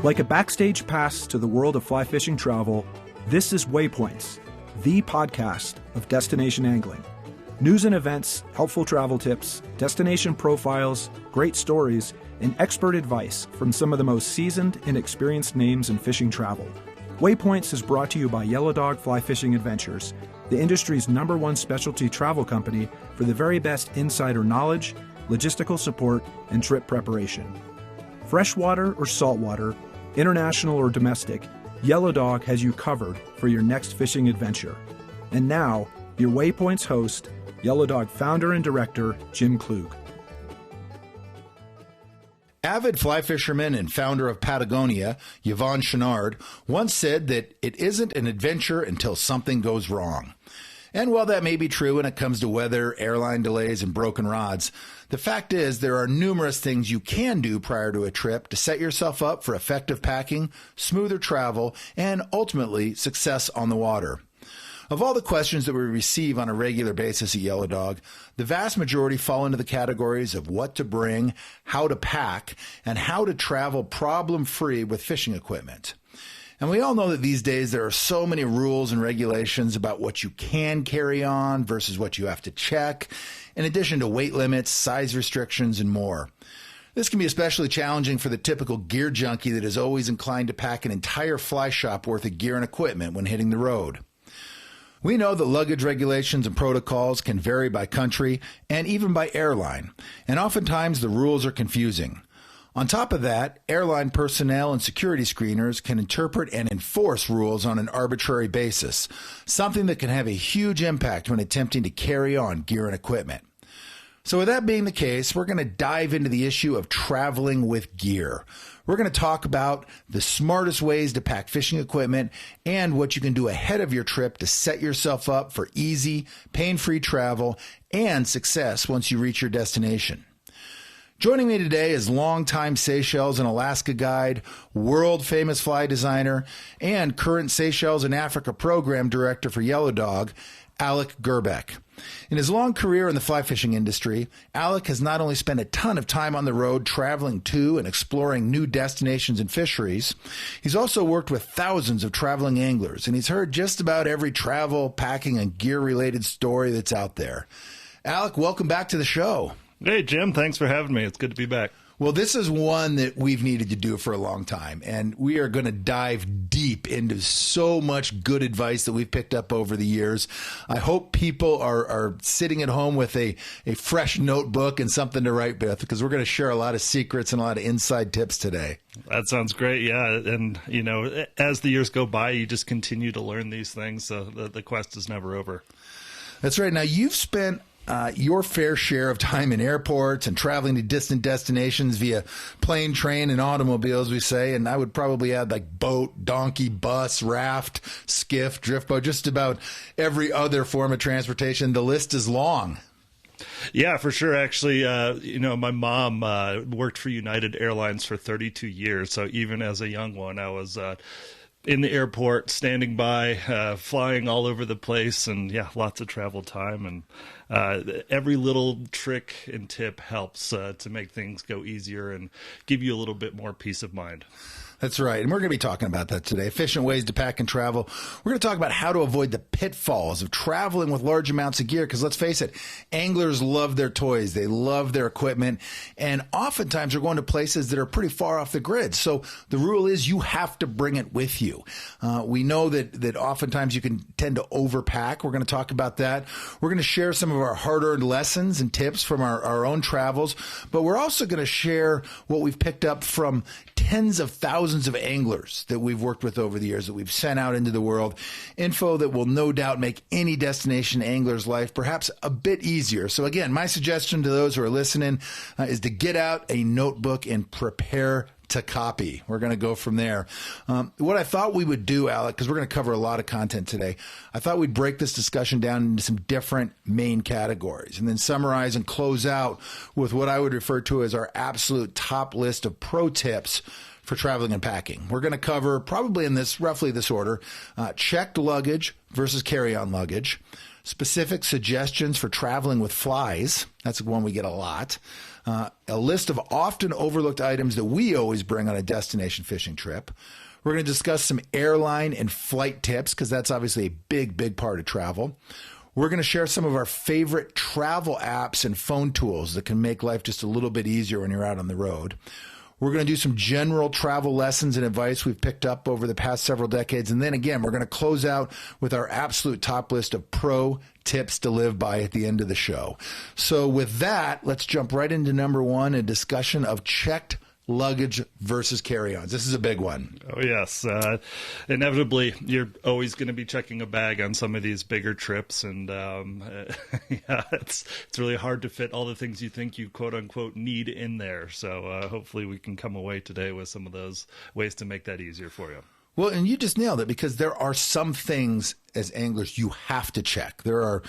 Like a backstage pass to the world of fly fishing travel, this is Waypoints, the podcast of destination angling. News and events, helpful travel tips, destination profiles, great stories, and expert advice from some of the most seasoned and experienced names in fishing travel. Waypoints is brought to you by Yellow Dog Fly Fishing Adventures, the industry's #1 specialty travel company for the very best insider knowledge, logistical support, and trip preparation. Freshwater or saltwater, international or domestic, Yellow Dog has you covered for your next fishing adventure. And now, your Waypoints host, Yellow Dog founder and director, Jim Klug. Avid fly fisherman and founder of Patagonia, Yvon Chouinard, once said that it isn't an adventure until something goes wrong. And while that may be true when it comes to weather, airline delays, and broken rods, the fact is there are numerous things you can do prior to a trip to set yourself up for effective packing, smoother travel, and ultimately success on the water. Of all the questions that we receive on a regular basis at Yellow Dog, the vast majority fall into the categories of what to bring, how to pack, and how to travel problem-free with fishing equipment. And we all know that these days there are so many rules and regulations about what you can carry on versus what you have to check, in addition to weight limits, size restrictions, and more. This can be especially challenging for the typical gear junkie that is always inclined to pack an entire fly shop worth of gear and equipment when hitting the road. We know that luggage regulations and protocols can vary by country and even by airline, and oftentimes the rules are confusing. On top of that, airline personnel and security screeners can interpret and enforce rules on an arbitrary basis, something that can have a huge impact when attempting to carry on gear and equipment. So with that being the case, we're going to dive into the issue of traveling with gear. We're going to talk about the smartest ways to pack fishing equipment and what you can do ahead of your trip to set yourself up for easy, pain-free travel and success once you reach your destination. Joining me today is longtime Seychelles and Alaska guide, world-famous fly designer, and current Seychelles and Africa program director for Yellow Dog, Alec Gerbeck. In his long career in the fly fishing industry, Alec has not only spent a ton of time on the road traveling to and exploring new destinations and fisheries, he's also worked with thousands of traveling anglers, and he's heard just about every travel, packing, and gear-related story that's out there. Alec, welcome back to the show. Hey, Jim. Thanks for having me. It's good to be back. Well, this is one that we've needed to do for a long time, and we are going to dive deep into so much good advice that we've picked up over the years. I hope people are sitting at home with a fresh notebook and something to write with, because we're going to share a lot of secrets and a lot of inside tips today. That sounds great, yeah. And, you know, as the years go by, you just continue to learn these things, so the quest is never over. That's right. Now, you've spent your fair share of time in airports and traveling to distant destinations via plane, train, and automobiles, we say. And I would probably add like boat, donkey, bus, raft, skiff, drift boat, just about every other form of transportation. The list is long. Yeah, for sure. Actually, my mom worked for United Airlines for 32 years. So even as a young one, I was in the airport, standing by, flying all over the place, and yeah, lots of travel time. And every little trick and tip helps to make things go easier and give you a little bit more peace of mind. That's right. And we're going to be talking about that today. Efficient ways to pack and travel. We're going to talk about how to avoid the pitfalls of traveling with large amounts of gear. Because let's face it, anglers love their toys. They love their equipment. And oftentimes they're going to places that are pretty far off the grid. So the rule is you have to bring it with you. We know that oftentimes you can tend to overpack. We're going to talk about that. We're going to share some of our hard-earned lessons and tips from our own travels. But we're also going to share what we've picked up from tens of thousands of anglers that we've worked with over the years, that we've sent out into the world. Info that will no doubt make any destination angler's life perhaps a bit easier. So again, my suggestion to those who are listening is to get out a notebook and prepare to copy. We're going to go from there. What I thought we would do, Alec, because we're going to cover a lot of content today, I thought we'd break this discussion down into some different main categories and then summarize and close out with what I would refer to as our absolute top list of pro tips for traveling and packing. We're going to cover, probably in roughly this order, checked luggage versus carry-on luggage, specific suggestions for traveling with flies. That's one we get a lot. a list of often overlooked items that we always bring on a destination fishing trip. We're going to discuss some airline and flight tips because that's obviously a big, big part of travel. We're going to share some of our favorite travel apps and phone tools that can make life just a little bit easier when you're out on the road. We're going to do some general travel lessons and advice we've picked up over the past several decades. And then again, we're going to close out with our absolute top list of pro tips to live by at the end of the show. So with that, let's jump right into number one, a discussion of checked luggage versus carry-ons. This is a big one. Oh, yes. Inevitably, you're always going to be checking a bag on some of these bigger trips. And yeah, it's really hard to fit all the things you think you quote unquote need in there. So hopefully we can come away today with some of those ways to make that easier for you. Well, and you just nailed it because there are some things as anglers you have to check. There are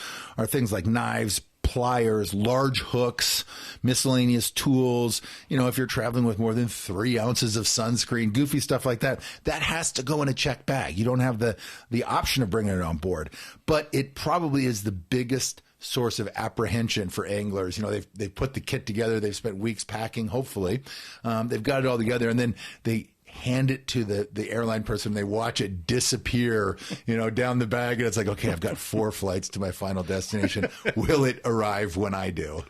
things like knives, pliers, large hooks, miscellaneous tools. You know, if you're traveling with more than 3 ounces of sunscreen, goofy stuff like that, that has to go in a checked bag. You don't have the option of bringing it on board, but it probably is the biggest source of apprehension for anglers. You know, they've put the kit together. They've spent weeks packing, hopefully. They've got it all together, and then they hand it to the airline person. They watch it disappear, you know, down the bag. And it's like, okay, I've got 4 flights to my final destination. Will it arrive when I do?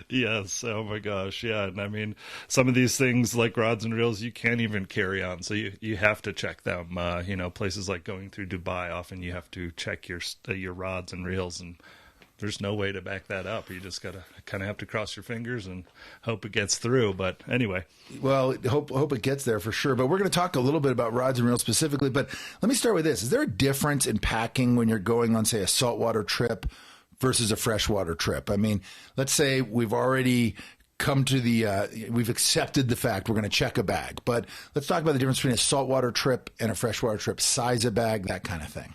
Yes. Oh my gosh. Yeah. And I mean, some of these things like rods and reels, you can't even carry on. So you have to check them. You know, places like going through Dubai, often you have to check your rods and reels, and there's no way to back that up. You just got to kind of have to cross your fingers and hope it gets through. But anyway. Well, hope it gets there for sure. But we're going to talk a little bit about rods and reels specifically. But let me start with this. Is there a difference in packing when you're going on, say, a saltwater trip versus a freshwater trip? I mean, let's say we've already come to we've accepted the fact we're going to check a bag. But let's talk about the difference between a saltwater trip and a freshwater trip, size of bag, that kind of thing.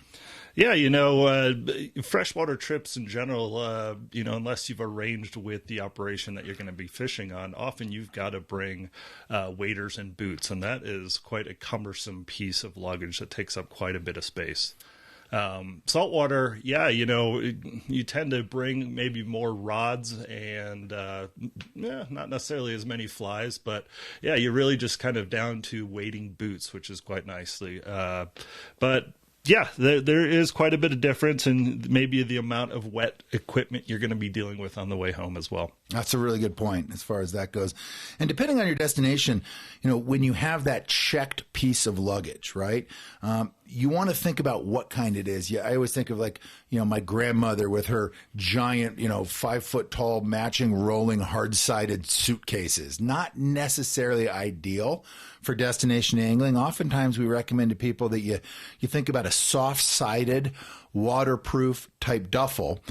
Yeah, you know, freshwater trips in general, you know, unless you've arranged with the operation that you're going to be fishing on, often you've got to bring waders and boots, and that is quite a cumbersome piece of luggage that takes up quite a bit of space. Saltwater, yeah, you know, you tend to bring maybe more rods and not necessarily as many flies, but yeah, you're really just kind of down to wading boots, which is quite nicely. But yeah, there is quite a bit of difference in maybe the amount of wet equipment you're going to be dealing with on the way home as well. That's a really good point as far as that goes. And depending on your destination, you know, when you have that checked piece of luggage, right, you want to think about what kind it is. Yeah, I always think of, like, you know, my grandmother with her giant, you know, 5-foot tall matching rolling hard-sided suitcases. Not necessarily ideal for destination angling. Oftentimes we recommend to people that you think about a soft-sided, waterproof type duffel,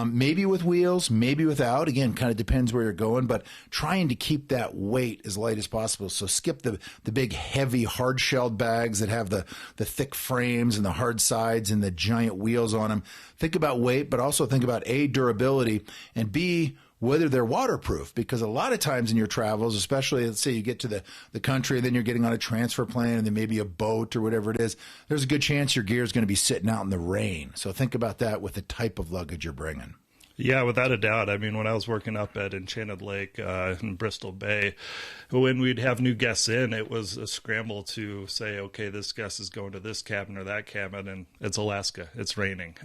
maybe with wheels, maybe without. Again, kind of depends where you're going, but trying to keep that weight as light as possible. So skip the big, heavy, hard-shelled bags that have the thick frames and the hard sides and the giant wheels on them. Think about weight, but also think about A, durability, and B, whether they're waterproof, because a lot of times in your travels, especially, let's say you get to the country and then you're getting on a transfer plane and then maybe a boat or whatever it is, there's a good chance your gear is going to be sitting out in the rain. So think about that with the type of luggage you're bringing. Yeah, without a doubt. I mean, when I was working up at Enchanted Lake in Bristol Bay, when we'd have new guests in, it was a scramble to say, okay, this guest is going to this cabin or that cabin, and it's Alaska. It's raining.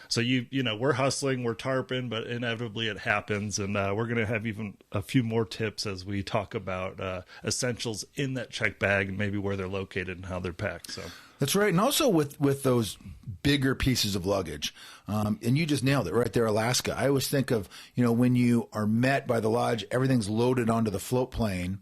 So, you know, we're hustling, we're tarping, but inevitably it happens. And we're going to have even a few more tips as we talk about essentials in that check bag and maybe where they're located and how they're packed. So that's right. And also with those bigger pieces of luggage, and you just nailed it right there, Alaska. I always think of, you know, when you are met by the lodge, everything's loaded onto the float plane,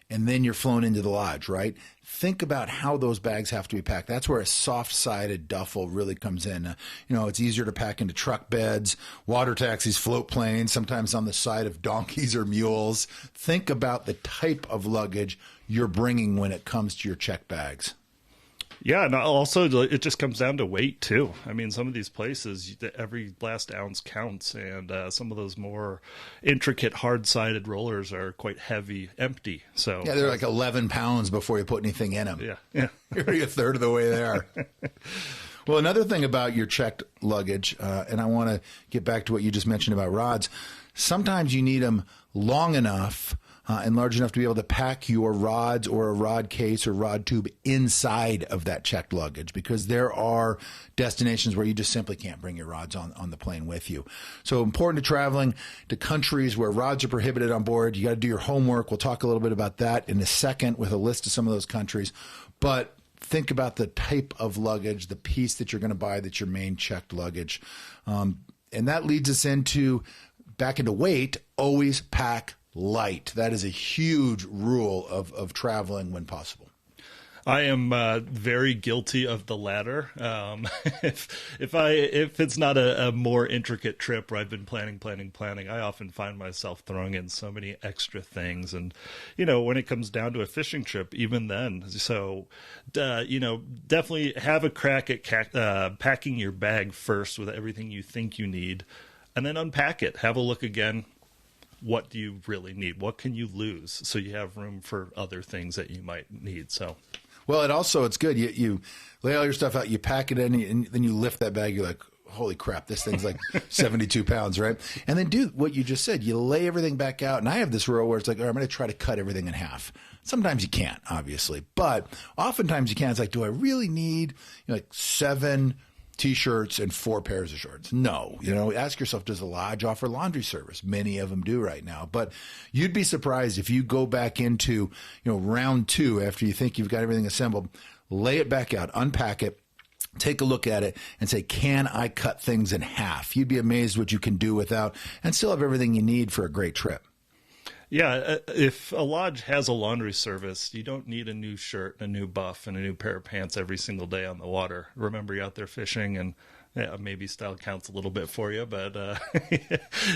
and then you're flown into the lodge, right? Think about how those bags have to be packed. That's where a soft-sided duffel really comes in. You know, it's easier to pack into truck beds, water taxis, float planes, sometimes on the side of donkeys or mules. Think about the type of luggage you're bringing when it comes to your check bags. Yeah, and also it just comes down to weight too. I mean, some of these places, every last ounce counts, and some of those more intricate, hard-sided rollers are quite heavy, empty. So yeah, they're like 11 pounds before you put anything in them. Yeah. You're already a third of the way there. Well, another thing about your checked luggage, and I want to get back to what you just mentioned about rods. Sometimes you need them long enough and large enough to be able to pack your rods or a rod case or rod tube inside of that checked luggage, because there are destinations where you just simply can't bring your rods on the plane with you. So important to traveling to countries where rods are prohibited on board. You got to do your homework. We'll talk a little bit about that in a second with a list of some of those countries. But think about the type of luggage, the piece that you're going to buy that's your main checked luggage. And that leads us back into weight. Always pack light. That is a huge rule of traveling when possible. I am very guilty of the latter. If it's not a more intricate trip where I've been planning, I often find myself throwing in so many extra things. And, when it comes down to a fishing trip, even then, so, definitely have a crack at packing your bag first with everything you think you need, and then unpack it. Have a look again. What do you really need? What can you lose? So you have room for other things that you might need. Well, it's good. You lay all your stuff out, you pack it in, and then you lift that bag. You're like, holy crap, this thing's like 72 pounds, right? And then do what you just said. You lay everything back out. And I have this rule where it's like, all right, I'm going to try to cut everything in half. Sometimes you can't, obviously, but oftentimes you can. It's like, do I really need like 7 T-shirts and 4 pairs of shorts? No. Ask yourself, does the lodge offer laundry service? Many of them do right now. But you'd be surprised if you go back into, round 2 after you think you've got everything assembled, lay it back out, unpack it, take a look at it and say, can I cut things in half? You'd be amazed what you can do without and still have everything you need for a great trip. Yeah, if a lodge has a laundry service, you don't need a new shirt, a new buff, and a new pair of pants every single day on the water. Remember, you're out there fishing, and maybe style counts a little bit for you, but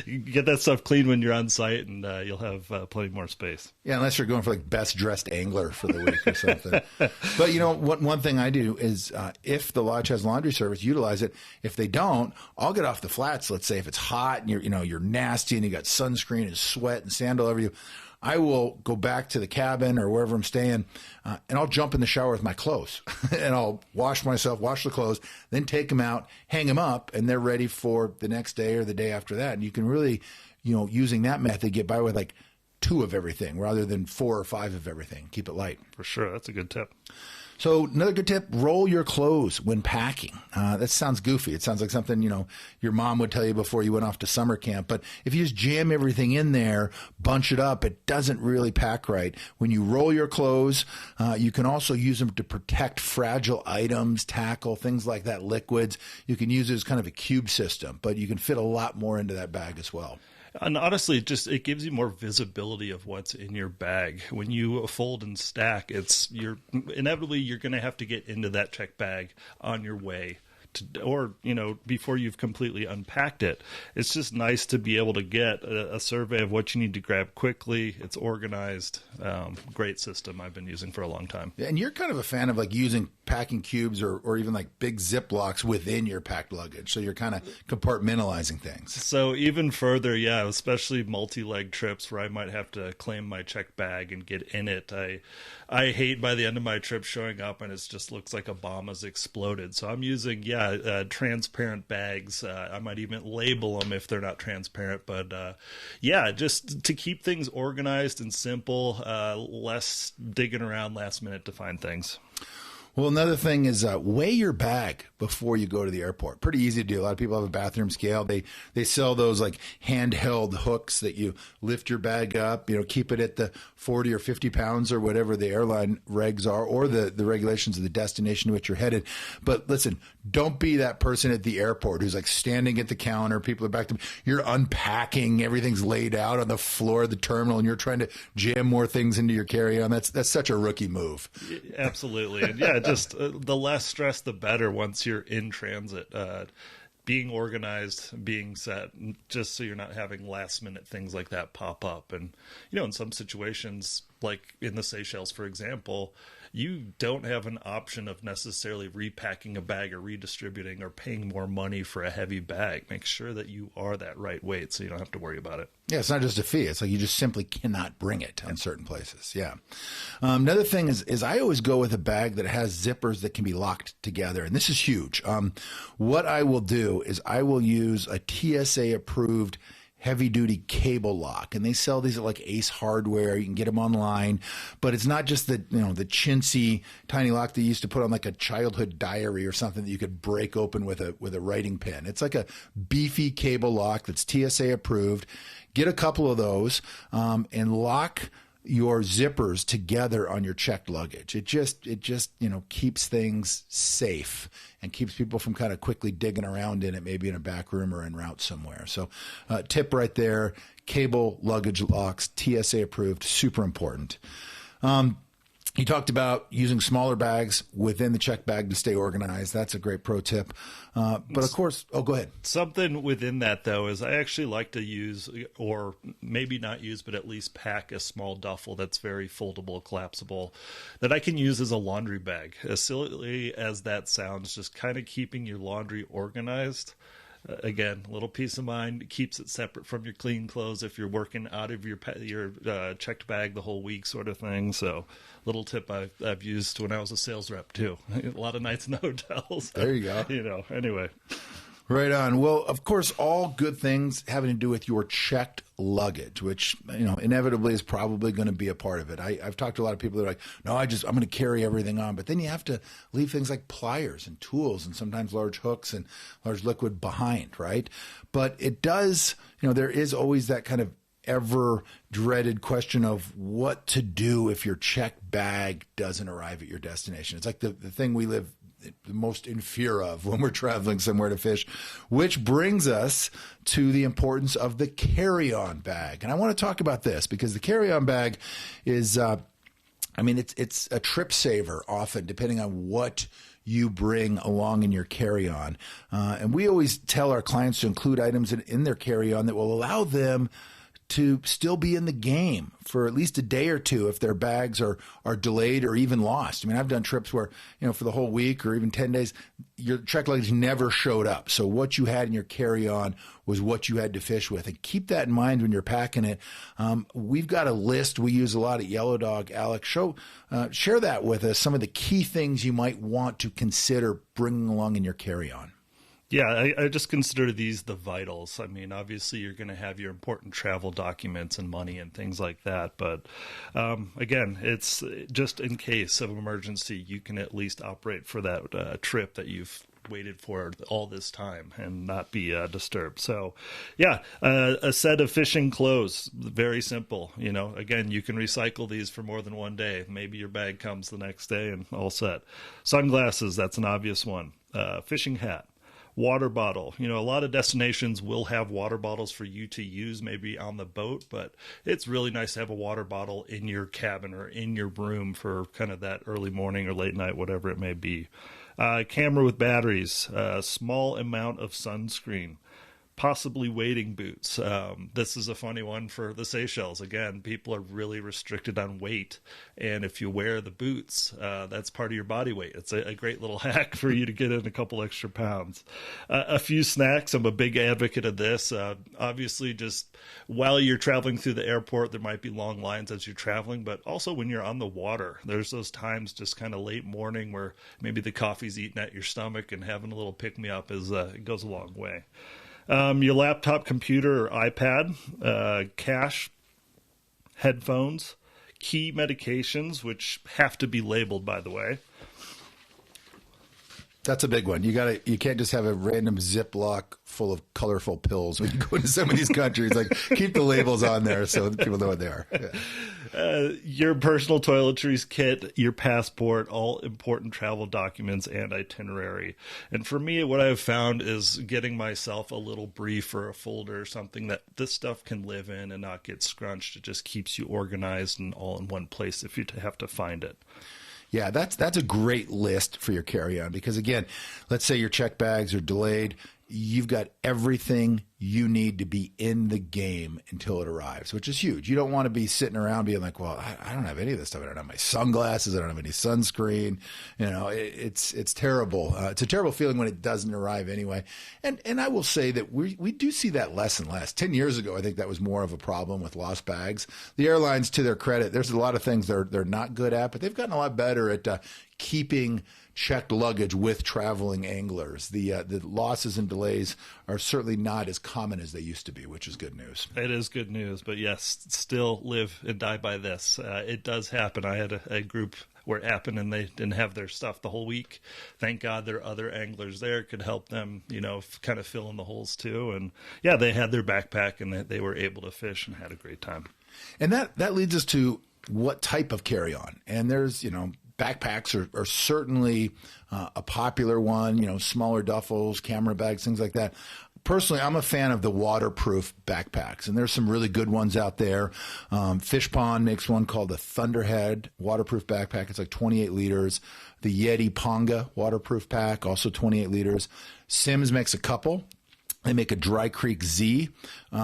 you get that stuff clean when you're on site, and you'll have plenty more space. Yeah, unless you're going for like best dressed angler for the week or something. But one thing I do is if the lodge has laundry service, utilize it. If they don't, I'll get off the flats. Let's say if it's hot and you're nasty and you got sunscreen and sweat and sand all over you, I will go back to the cabin or wherever I'm staying, and I'll jump in the shower with my clothes, and I'll wash the clothes, then take them out, hang them up, and they're ready for the next day or the day after that. And you can really, using that method, get by with like 2 of everything rather than 4 or 5 of everything. Keep it light. For sure. That's a good tip. So another good tip, roll your clothes when packing. That sounds goofy. It sounds like something, your mom would tell you before you went off to summer camp. But if you just jam everything in there, bunch it up, it doesn't really pack right. When you roll your clothes, you can also use them to protect fragile items, tackle, things like that, liquids. You can use it as kind of a cube system, but you can fit a lot more into that bag as well. And honestly, it gives you more visibility of what's in your bag. When you fold and stack, inevitably you're going to have to get into that check bag on your way or before you've completely unpacked it. It's just nice to be able to get a survey of what you need to grab quickly. It's organized. Great system I've been using for a long time. And you're kind of a fan of like using packing cubes or even like big Ziplocs within your packed luggage. So you're kind of compartmentalizing things. So even further, yeah, especially multi-leg trips where I might have to claim my check bag and get in it. I hate by the end of my trip showing up and it just looks like a bomb has exploded. So I'm using, transparent bags. I might even label them if they're not transparent. But just to keep things organized and simple, less digging around last minute to find things. Well, another thing is weigh your bag before you go to the airport. Pretty easy to do. A lot of people have a bathroom scale. They sell those like handheld hooks that you lift your bag up, keep it at the 40 or 50 pounds or whatever the airline regs are or the regulations of the destination to which you're headed. But listen, don't be that person at the airport who's like standing at the counter. People are back to you're unpacking. Everything's laid out on the floor of the terminal and you're trying to jam more things into your carry-on. That's such a rookie move. Absolutely. And just the less stress, the better once you're in transit. Being organized, being set, just so you're not having last minute things like that pop up. And, in some situations, like in the Seychelles, for example, you don't have an option of necessarily repacking a bag or redistributing or paying more money for a heavy bag. Make sure that you are that right weight so you don't have to worry about it. Yeah, it's not just a fee. It's like you just simply cannot bring it in certain places. Yeah. Another thing is I always go with a bag that has zippers that can be locked together. And this is huge. What I will do is I will use a TSA approved heavy duty cable lock, and they sell these at like Ace Hardware. You can get them online, but it's not just the the chintzy tiny lock that you used to put on like a childhood diary or something that you could break open with a writing pen. It's like a beefy cable lock that's TSA approved. Get a couple of those and lock your zippers together on your checked luggage. It just keeps things safe and keeps people from kind of quickly digging around in it, maybe in a back room or en route somewhere. So tip right there, cable luggage locks, TSA approved, super important. You talked about using smaller bags within the check bag to stay organized. That's a great pro tip. But of course, go ahead. Something within that, though, is I actually like to use, or maybe not use, but at least pack a small duffel that's very foldable, collapsible, that I can use as a laundry bag. As silly as that sounds, just kind of keeping your laundry organized. Again, little peace of mind, keeps it separate from your clean clothes if you're working out of your checked bag the whole week sort of thing. So little tip I've used when I was a sales rep too. A lot of nights in the hotels. There you go. Anyway. Right on. Well, of course, all good things having to do with your checked luggage, which, inevitably is probably going to be a part of it. I've talked to a lot of people that are like, no, I'm going to carry everything on. But then you have to leave things like pliers and tools and sometimes large hooks and large liquid behind, right? But it does, there is always that kind of ever dreaded question of what to do if your checked bag doesn't arrive at your destination. It's like the thing we live the most in fear of when we're traveling somewhere to fish, which brings us to the importance of the carry-on bag. And I want to talk about this because the carry-on bag is, it's a trip saver often, depending on what you bring along in your carry-on. And we always tell our clients to include items in their carry-on that will allow them to still be in the game for at least a day or two if their bags are delayed or even lost. I've done trips where, for the whole week or even 10 days, your check luggage never showed up. So what you had in your carry-on was what you had to fish with. And keep that in mind when you're packing it. We've got a list we use a lot at Yellow Dog. Alex, share that with us, some of the key things you might want to consider bringing along in your carry-on. Yeah, I just consider these the vitals. Obviously you're going to have your important travel documents and money and things like that. But again, it's just in case of emergency, you can at least operate for that trip that you've waited for all this time and not be disturbed. So yeah, a set of fishing clothes, very simple. Again, you can recycle these for more than one day. Maybe your bag comes the next day and all set. Sunglasses, that's an obvious one. Fishing hat. Water bottle. A lot of destinations will have water bottles for you to use maybe on the boat, but it's really nice to have a water bottle in your cabin or in your room for kind of that early morning or late night, whatever it may be. Camera with batteries, a small amount of sunscreen, possibly wading boots. This is a funny one for the Seychelles. Again, people are really restricted on weight. And if you wear the boots, that's part of your body weight. It's a great little hack for you to get in a couple extra pounds. A few snacks. I'm a big advocate of this. Obviously, just while you're traveling through the airport, there might be long lines as you're traveling, but also when you're on the water, there's those times just kind of late morning where maybe the coffee's eating at your stomach and having a little pick-me-up it goes a long way. Your laptop, computer, or iPad, cash, headphones, key medications, which have to be labeled, by the way. That's a big one. You can't just have a random Ziploc full of colorful pills when you go into some of these countries. Like, keep the labels on there so that people know what they are. Yeah. Your personal toiletries kit, your passport, all important travel documents and itinerary. And for me, what I've found is getting myself a little brief or a folder, something that this stuff can live in and not get scrunched. It just keeps you organized and all in one place if you have to find it. Yeah, that's a great list for your carry-on because, again, let's say your check bags are delayed. You've got everything you need to be in the game until it arrives, which is huge. You don't want to be sitting around being like, well, I don't have any of this stuff. I don't have my sunglasses. I don't have any sunscreen. It's terrible. It's a terrible feeling when it doesn't arrive anyway. And I will say that we do see that less and less. 10 years ago, I think that was more of a problem with lost bags. The airlines, to their credit, there's a lot of things they're not good at, but they've gotten a lot better at keeping checked luggage with traveling anglers. The losses and delays are certainly not as common as they used to be, which is good news. It is good news, but yes, still live and die by this. It does happen. I had a group where it happened and they didn't have their stuff the whole week. Thank God there are other anglers there could help them, kind of fill in the holes too. And yeah, they had their backpack and they were able to fish and had a great time. And that leads us to what type of carry-on. And there's, backpacks are certainly a popular one, smaller duffels, camera bags, things like that. Personally, I'm a fan of the waterproof backpacks, and there's some really good ones out there. Fish Pond makes one called the Thunderhead waterproof backpack. It's like 28 liters. The Yeti Ponga waterproof pack, also 28 liters. Simms makes a couple. They make a Dry Creek Z,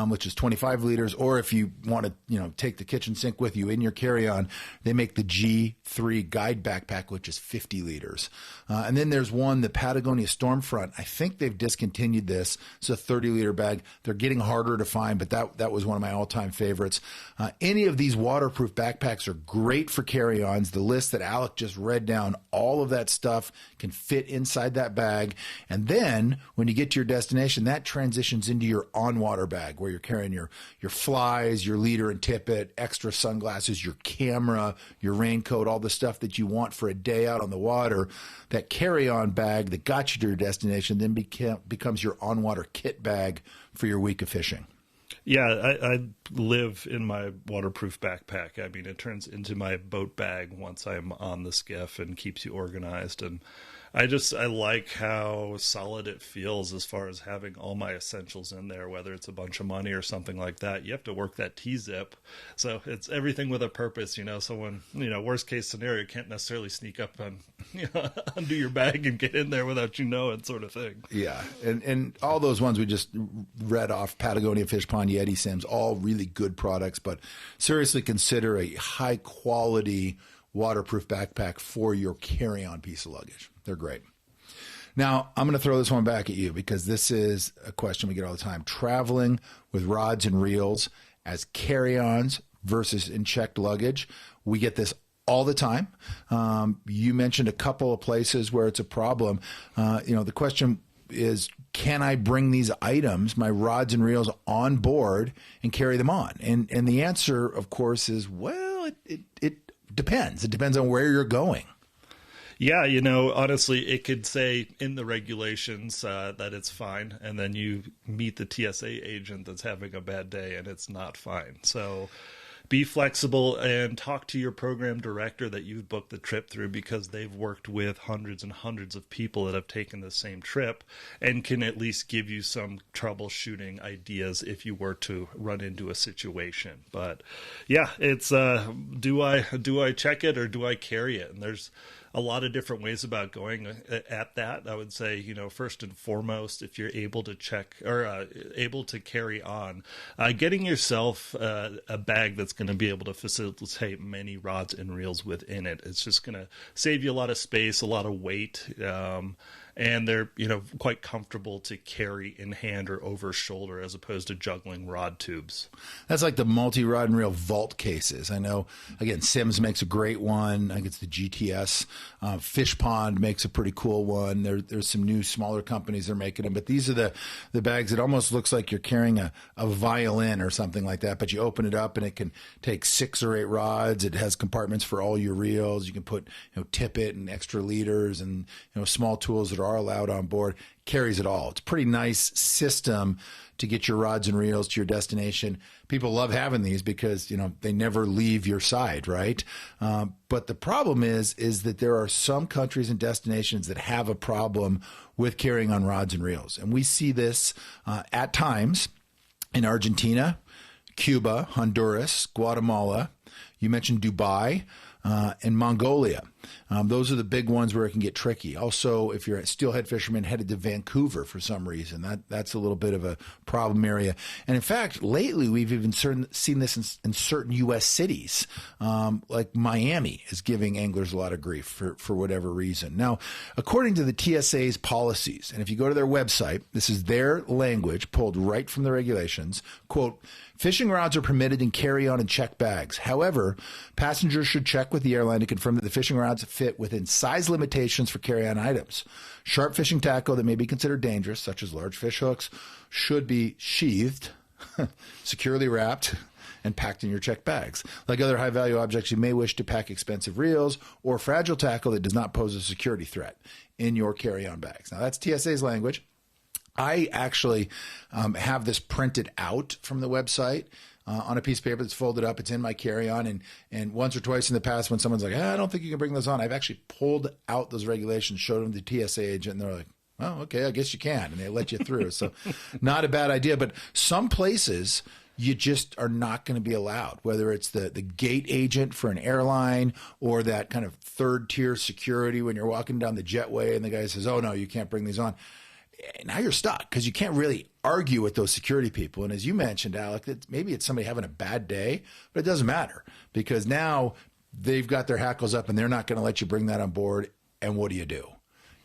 which is 25 liters. Or if you want to, take the kitchen sink with you in your carry-on, they make the G3 Guide Backpack, which is 50 liters. And then there's one, the Patagonia Stormfront. I think they've discontinued this. It's a 30-liter bag. They're getting harder to find, but that was one of my all-time favorites. Any of these waterproof backpacks are great for carry-ons. The list that Alec just read down, all of that stuff can fit inside that bag. And then when you get to your destination, that transitions into your on-water bag where you're carrying your flies, your leader and tippet, extra sunglasses, your camera, your raincoat, all the stuff that you want for a day out on the water. That carry-on bag that got you to your destination then becomes your on-water kit bag for your week of fishing. Yeah, I live in my waterproof backpack. I mean, it turns into my boat bag once I'm on the skiff and keeps you organized. And I like how solid it feels as far as having all my essentials in there, whether it's a bunch of money or something like that. You have to work that T-zip. So it's everything with a purpose, someone, worst case scenario can't necessarily sneak up and, undo your bag and get in there without you knowing, sort of thing. Yeah. And all those ones we just read off, Patagonia, Fish Pond, Yeti, Simms, all really good products, but seriously consider a high quality waterproof backpack for your carry-on piece of luggage. They're great. Now, I'm going to throw this one back at you because this is a question we get all the time. Traveling with rods and reels as carry-ons versus in checked luggage. We get this all the time. You mentioned a couple of places where it's a problem. The question is, can I bring these items, my rods and reels, on board and carry them on? And the answer, of course, is, well, it depends. It depends on where you're going. Yeah, honestly, it could say in the regulations that it's fine, and then you meet the TSA agent that's having a bad day, and it's not fine. So be flexible and talk to your program director that you've booked the trip through, because they've worked with hundreds and hundreds of people that have taken the same trip and can at least give you some troubleshooting ideas if you were to run into a situation. But yeah, it's do I check it or do I carry it? And there's a lot of different ways about going at that. I would say, first and foremost, if you're able to check or able to carry on, getting yourself a bag that's going to be able to facilitate many rods and reels within it. It's just going to save you a lot of space, a lot of weight. And they're, quite comfortable to carry in hand or over shoulder as opposed to juggling rod tubes. That's like the multi-rod and reel vault cases. I know, again, Simms makes a great one. I think it's the GTS. Fish Pond makes a pretty cool one. There's some new smaller companies that are making them, but these are the bags. It almost looks like you're carrying a violin or something like that, but you open it up and it can take 6 or 8 rods. It has compartments for all your reels. You can put, tippet and extra leaders and, small tools that are allowed on board. Carries it all. It's a pretty nice system to get your rods and reels to your destination. People love having these because, they never leave your side, right? But the problem is that there are some countries and destinations that have a problem with carrying on rods and reels. And we see this at times in Argentina, Cuba, Honduras, Guatemala. You mentioned Dubai. And Mongolia. Those are the big ones where it can get tricky. Also, if you're a steelhead fisherman headed to Vancouver for some reason, that's a little bit of a problem area. And in fact, lately we've even seen this in certain U.S. cities, like Miami is giving anglers a lot of grief for whatever reason. Now, according to the TSA's policies, and if you go to their website, this is their language pulled right from the regulations, quote, fishing rods are permitted in carry-on and checked bags. However, passengers should check with the airline to confirm that the fishing rod rods fit within size limitations for carry-on items. Sharp fishing tackle that may be considered dangerous, such as large fish hooks, should be sheathed, securely wrapped, and packed in your checked bags. Like other high-value objects, you may wish to pack expensive reels or fragile tackle that does not pose a security threat in your carry-on bags. Now, that's TSA's language. I actually have this printed out from the website on a piece of paper that's folded up. It's in my carry-on. And once or twice in the past when someone's like, I don't think you can bring those on, I've actually pulled out those regulations, showed them to the TSA agent, and they're like, oh, okay, I guess you can. And they let you through. So not a bad idea. But some places you just are not going to be allowed, whether it's the gate agent for an airline or that kind of third-tier security when you're walking down the jetway and the guy says, oh, no, you can't bring these on. Now you're stuck because you can't really argue with those security people. And as you mentioned, Alec, that maybe it's somebody having a bad day, but it doesn't matter because now they've got their hackles up and they're not going to let you bring that on board. And what do?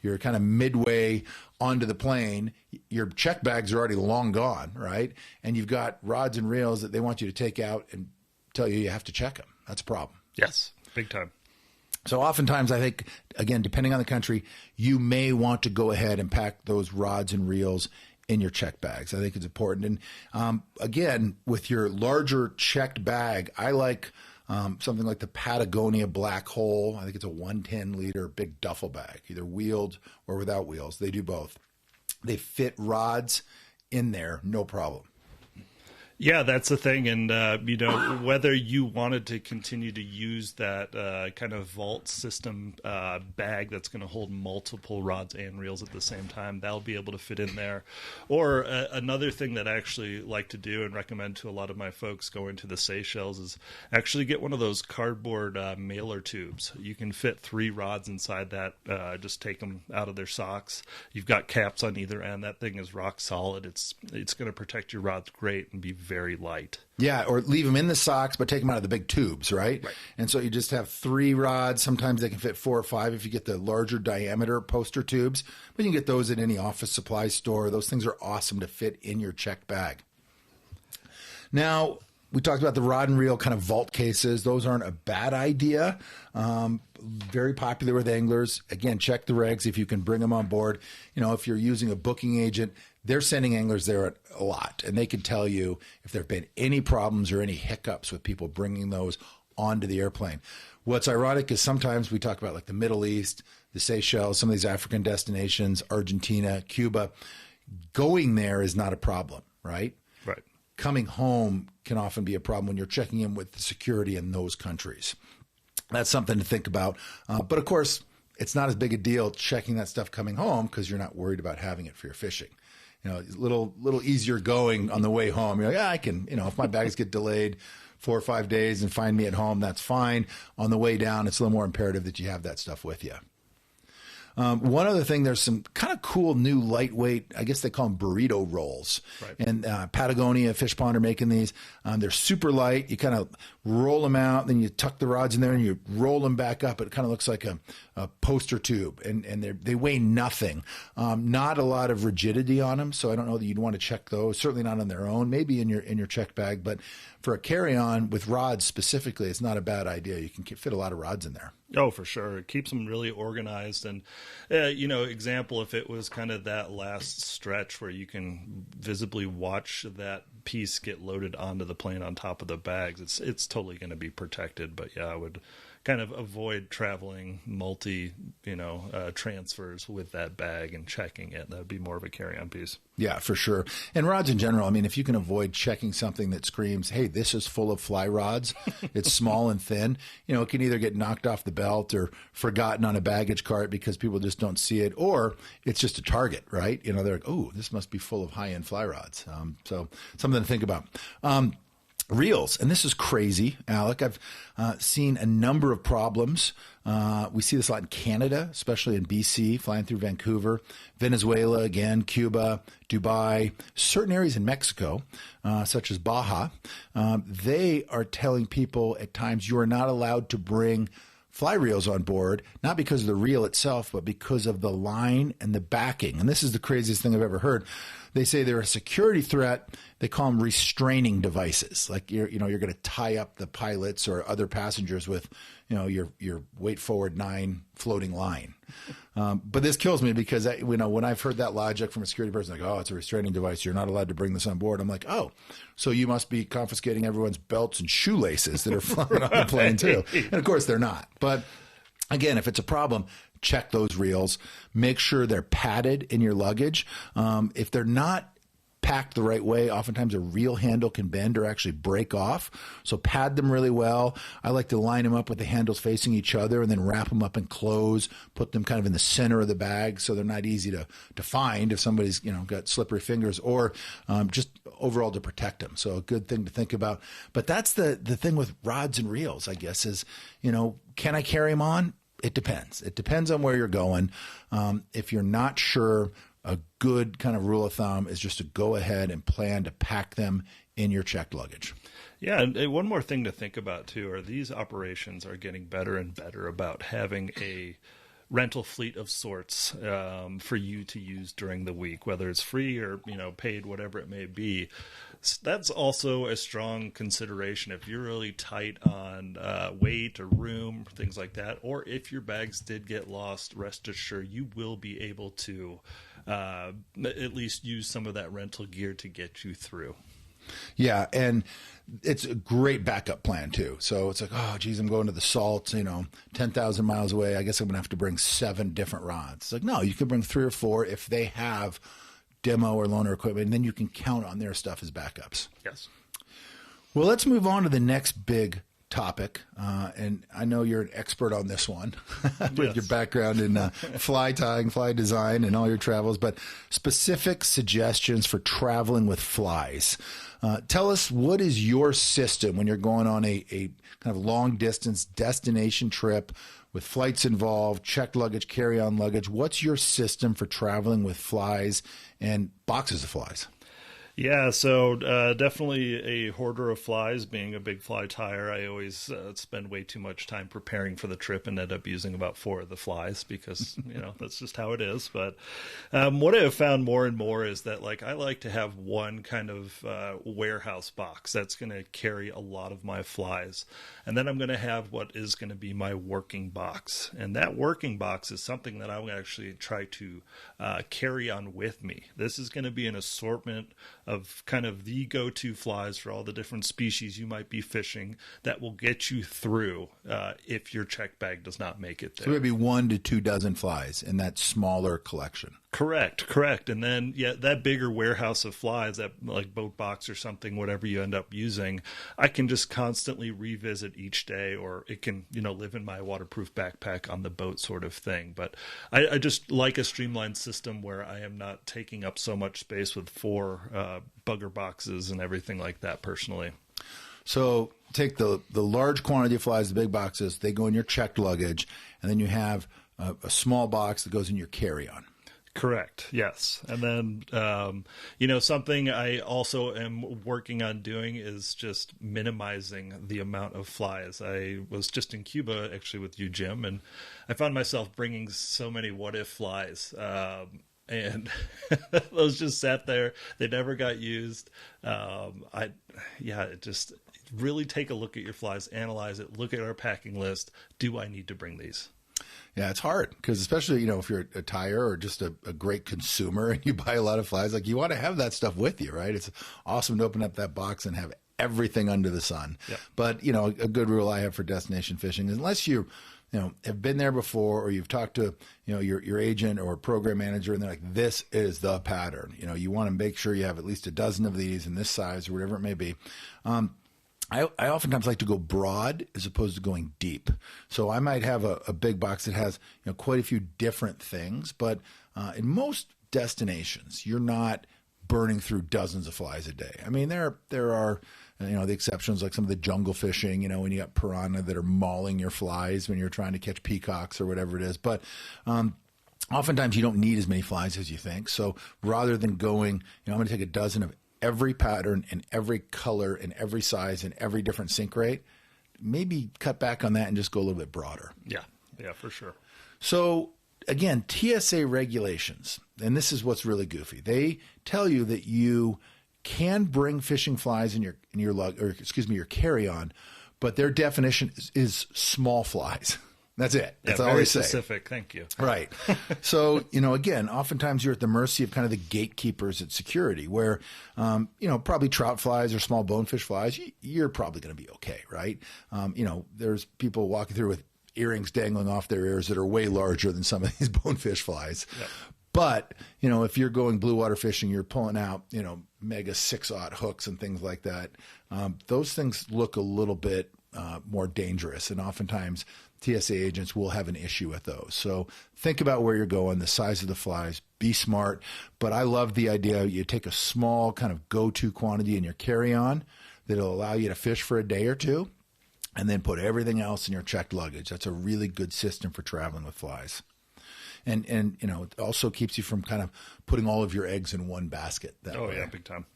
You're kind of midway onto the plane. Your check bags are already long gone, right? And you've got rods and reels that they want you to take out and tell you have to check them. That's a problem. Yes, big time. So oftentimes I think, again, depending on the country, you may want to go ahead and pack those rods and reels in your check bags. I think it's important. And again, with your larger checked bag, I like something like the Patagonia Black Hole. I think it's a 110-liter big duffel bag, either wheeled or without wheels. They do both. They fit rods in there, no problem. Yeah, that's the thing. And, whether you wanted to continue to use that kind of vault system bag that's going to hold multiple rods and reels at the same time, that'll be able to fit in there. Or another thing that I actually like to do and recommend to a lot of my folks going to the Seychelles is actually get one of those cardboard mailer tubes. You can fit 3 rods inside that. Just take them out of their socks. You've got caps on either end. That thing is rock solid. It's going to protect your rods great and be very light. Yeah, or leave them in the socks, but take them out of the big tubes, right? And so you just have 3 rods. Sometimes they can fit 4 or 5 if you get the larger diameter poster tubes. But you can get those at any office supply store. Those things are awesome to fit in your checked bag. Now, we talked about the rod and reel kind of vault cases. Those aren't a bad idea. Very popular with anglers. Again, check the regs if you can bring them on board. If you're using a booking agent, they're sending anglers there a lot, and they can tell you if there have been any problems or any hiccups with people bringing those onto the airplane. What's ironic is sometimes we talk about like the Middle East, the Seychelles, some of these African destinations, Argentina, Cuba. Going there is not a problem, right? Right. Coming home can often be a problem when you're checking in with the security in those countries. That's something to think about. But of course, it's not as big a deal checking that stuff coming home because you're not worried about having it for your fishing. A little easier going on the way home. You're like, I can, if my bags get delayed 4 or 5 days and find me at home, that's fine. On the way down, it's a little more imperative that you have that stuff with you. One other thing, there's some kind of cool new lightweight, I guess they call them burrito rolls. Right. And Patagonia, Fish Pond are making these. They're super light. You kind of roll them out, then you tuck the rods in there and you roll them back up. It kind of looks like a poster tube, and they weigh nothing. Not a lot of rigidity on them, so I don't know that you'd want to check those. Certainly not on their own, maybe in your check bag. But for a carry-on with rods specifically, it's not a bad idea. You can fit a lot of rods in there. Oh, for sure. It keeps them really organized. And, example, if it was kind of that last stretch where you can visibly watch that piece get loaded onto the plane on top of the bags, it's totally going to be protected. But, yeah, I would kind of avoid traveling transfers with that bag and checking it. That would be more of a carry-on piece. Yeah, for sure. And rods in general, I mean, if you can avoid checking something that screams, hey, this is full of fly rods, it's small and thin, it can either get knocked off the belt or forgotten on a baggage cart because people just don't see it, or it's just a target, right? They're like, oh, this must be full of high-end fly rods. So something to think about. Reels, and this is crazy, Alec. I've seen a number of problems. We see this a lot in Canada, especially in BC, flying through Vancouver, Venezuela, again, Cuba, Dubai, certain areas in Mexico, such as Baja. They are telling people at times you are not allowed to bring fly reels on board, not because of the reel itself, but because of the line and the backing. And this is the craziest thing I've ever heard. they say they're a security threat. They call them restraining devices. Like you're going to tie up the pilots or other passengers with, your wait forward 9 floating line. But this kills me because when I've heard that logic from a security person, like, oh, it's a restraining device, you're not allowed to bring this on board. I'm like, oh, so you must be confiscating everyone's belts and shoelaces that are flying on the plane too. And of course they're not. But again, if it's a problem, check those reels. Make sure they're padded in your luggage. If they're not packed the right way, oftentimes a reel handle can bend or actually break off. So pad them really well. I like to line them up with the handles facing each other and then wrap them up in clothes, put them kind of in the center of the bag so they're not easy to find if somebody's got slippery fingers, or just overall to protect them. So a good thing to think about. But that's the thing with rods and reels, I guess, is, can I carry them on? It depends. It depends on where you're going. If you're not sure, a good kind of rule of thumb is just to go ahead and plan to pack them in your checked luggage. Yeah, and one more thing to think about too are these operations are getting better and better about having a rental fleet of sorts for you to use during the week, whether it's free or paid, whatever it may be. That's also a strong consideration if you're really tight on weight or room, things like that, or if your bags did get lost, rest assured you will be able to at least use some of that rental gear to get you through. Yeah, and it's a great backup plan too. So it's like, oh, geez, I'm going to the Salts, 10,000 miles away. I guess I'm going to have to bring 7 different rods. It's like, no, you can bring 3 or 4 if they have demo or loaner equipment, and then you can count on their stuff as backups. Yes. Well, let's move on to the next big topic, and I know you're an expert on this one with your background in fly tying, fly design, and all your travels, but specific suggestions for traveling with flies. Tell us, what is your system when you're going on a kind of long distance destination trip with flights involved, checked luggage, carry-on luggage? What's your system for traveling with flies and boxes of flies? Yeah, so definitely a hoarder of flies. Being a big fly tyer, I always spend way too much time preparing for the trip and end up using about 4 of the flies because, that's just how it is. But what I have found more and more is that, I like to have one kind of warehouse box that's going to carry a lot of my flies. And then I'm going to have what is going to be my working box. And that working box is something that I will actually try to carry on with me. This is going to be an assortment of kind of the go-to flies for all the different species you might be fishing that will get you through if your check bag does not make it there. So maybe 1 to 2 dozen flies in that smaller collection. Correct. And then, that bigger warehouse of flies, that like boat box or something, whatever you end up using, I can just constantly revisit each day, or it can, live in my waterproof backpack on the boat sort of thing. But I just like a streamlined system where I am not taking up so much space with 4 bugger boxes and everything like that personally. So take the large quantity of flies, the big boxes, they go in your checked luggage, and then you have a small box that goes in your carry-on. Correct. Yes. And then, something I also am working on doing is just minimizing the amount of flies. I was just in Cuba, actually, with you, Jim, and I found myself bringing so many what-if flies. And those just sat there. They never got used. Just really take a look at your flies, analyze it, look at our packing list. Do I need to bring these? Yeah, it's hard because especially, if you're a tyer or just a great consumer and you buy a lot of flies, you want to have that stuff with you, right? It's awesome to open up that box and have everything under the sun. Yep. But, a good rule I have for destination fishing is unless you have been there before or you've talked to, your agent or program manager and they're like, this is the pattern. You want to make sure you have at least a dozen of these in this size or whatever it may be. I oftentimes like to go broad as opposed to going deep. So I might have a big box that has quite a few different things, but in most destinations, you're not burning through dozens of flies a day. I mean, there are the exceptions like some of the jungle fishing, when you got piranha that are mauling your flies when you're trying to catch peacocks or whatever it is. But oftentimes you don't need as many flies as you think. So rather than going, I'm going to take a dozen of every pattern and every color and every size and every different sink rate, maybe cut back on that and just go a little bit broader. Yeah, for sure. So again, TSA regulations, and this is what's really goofy. They tell you that you can bring fishing flies in your carry-on, but their definition is small flies. That's it. That's all they say. Very specific. Thank you. Right. So, again, oftentimes you're at the mercy of kind of the gatekeepers at security where, probably trout flies or small bonefish flies, you're probably going to be okay, right? There's people walking through with earrings dangling off their ears that are way larger than some of these bonefish flies. Yep. But, if you're going blue water fishing, you're pulling out, mega 6/0 hooks and things like that. Those things look a little bit more dangerous, and oftentimes TSA agents will have an issue with those. So think about where you're going, the size of the flies, be smart. But I love the idea you take a small kind of go-to quantity in your carry-on that'll allow you to fish for a day or two, and then put everything else in your checked luggage. That's a really good system for traveling with flies. And it also keeps you from kind of putting all of your eggs in one basket. Yeah, big time.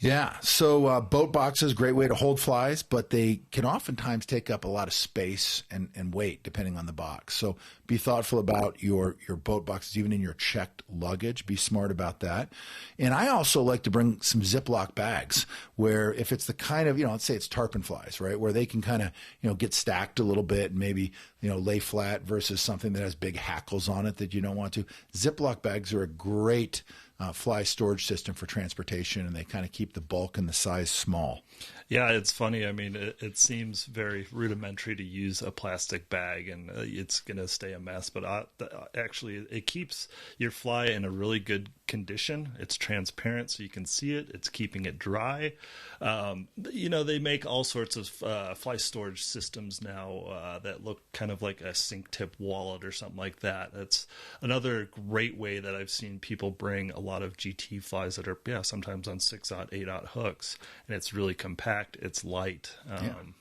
Yeah. So boat boxes, great way to hold flies, but they can oftentimes take up a lot of space and weight depending on the box. So be thoughtful about your boat boxes, even in your checked luggage. Be smart about that. And I also like to bring some Ziploc bags where if it's the kind of, let's say it's tarpon flies, right, where they can kind of, get stacked a little bit and maybe, lay flat versus something that has big hackles on it that you don't want to. Ziploc bags are a great fly storage system for transportation, and they kind of keep the bulk and the size small. Yeah, it's funny. I mean, it seems very rudimentary to use a plastic bag, and it's going to stay a mess. But actually, it keeps your fly in a really good condition. It's transparent, so you can see it. It's keeping it dry. They make all sorts of fly storage systems now that look kind of like a sink tip wallet or something like that. That's another great way that I've seen people bring a lot of GT flies that are, sometimes on 6/0, 8/0 hooks, and it's really compact. It's light,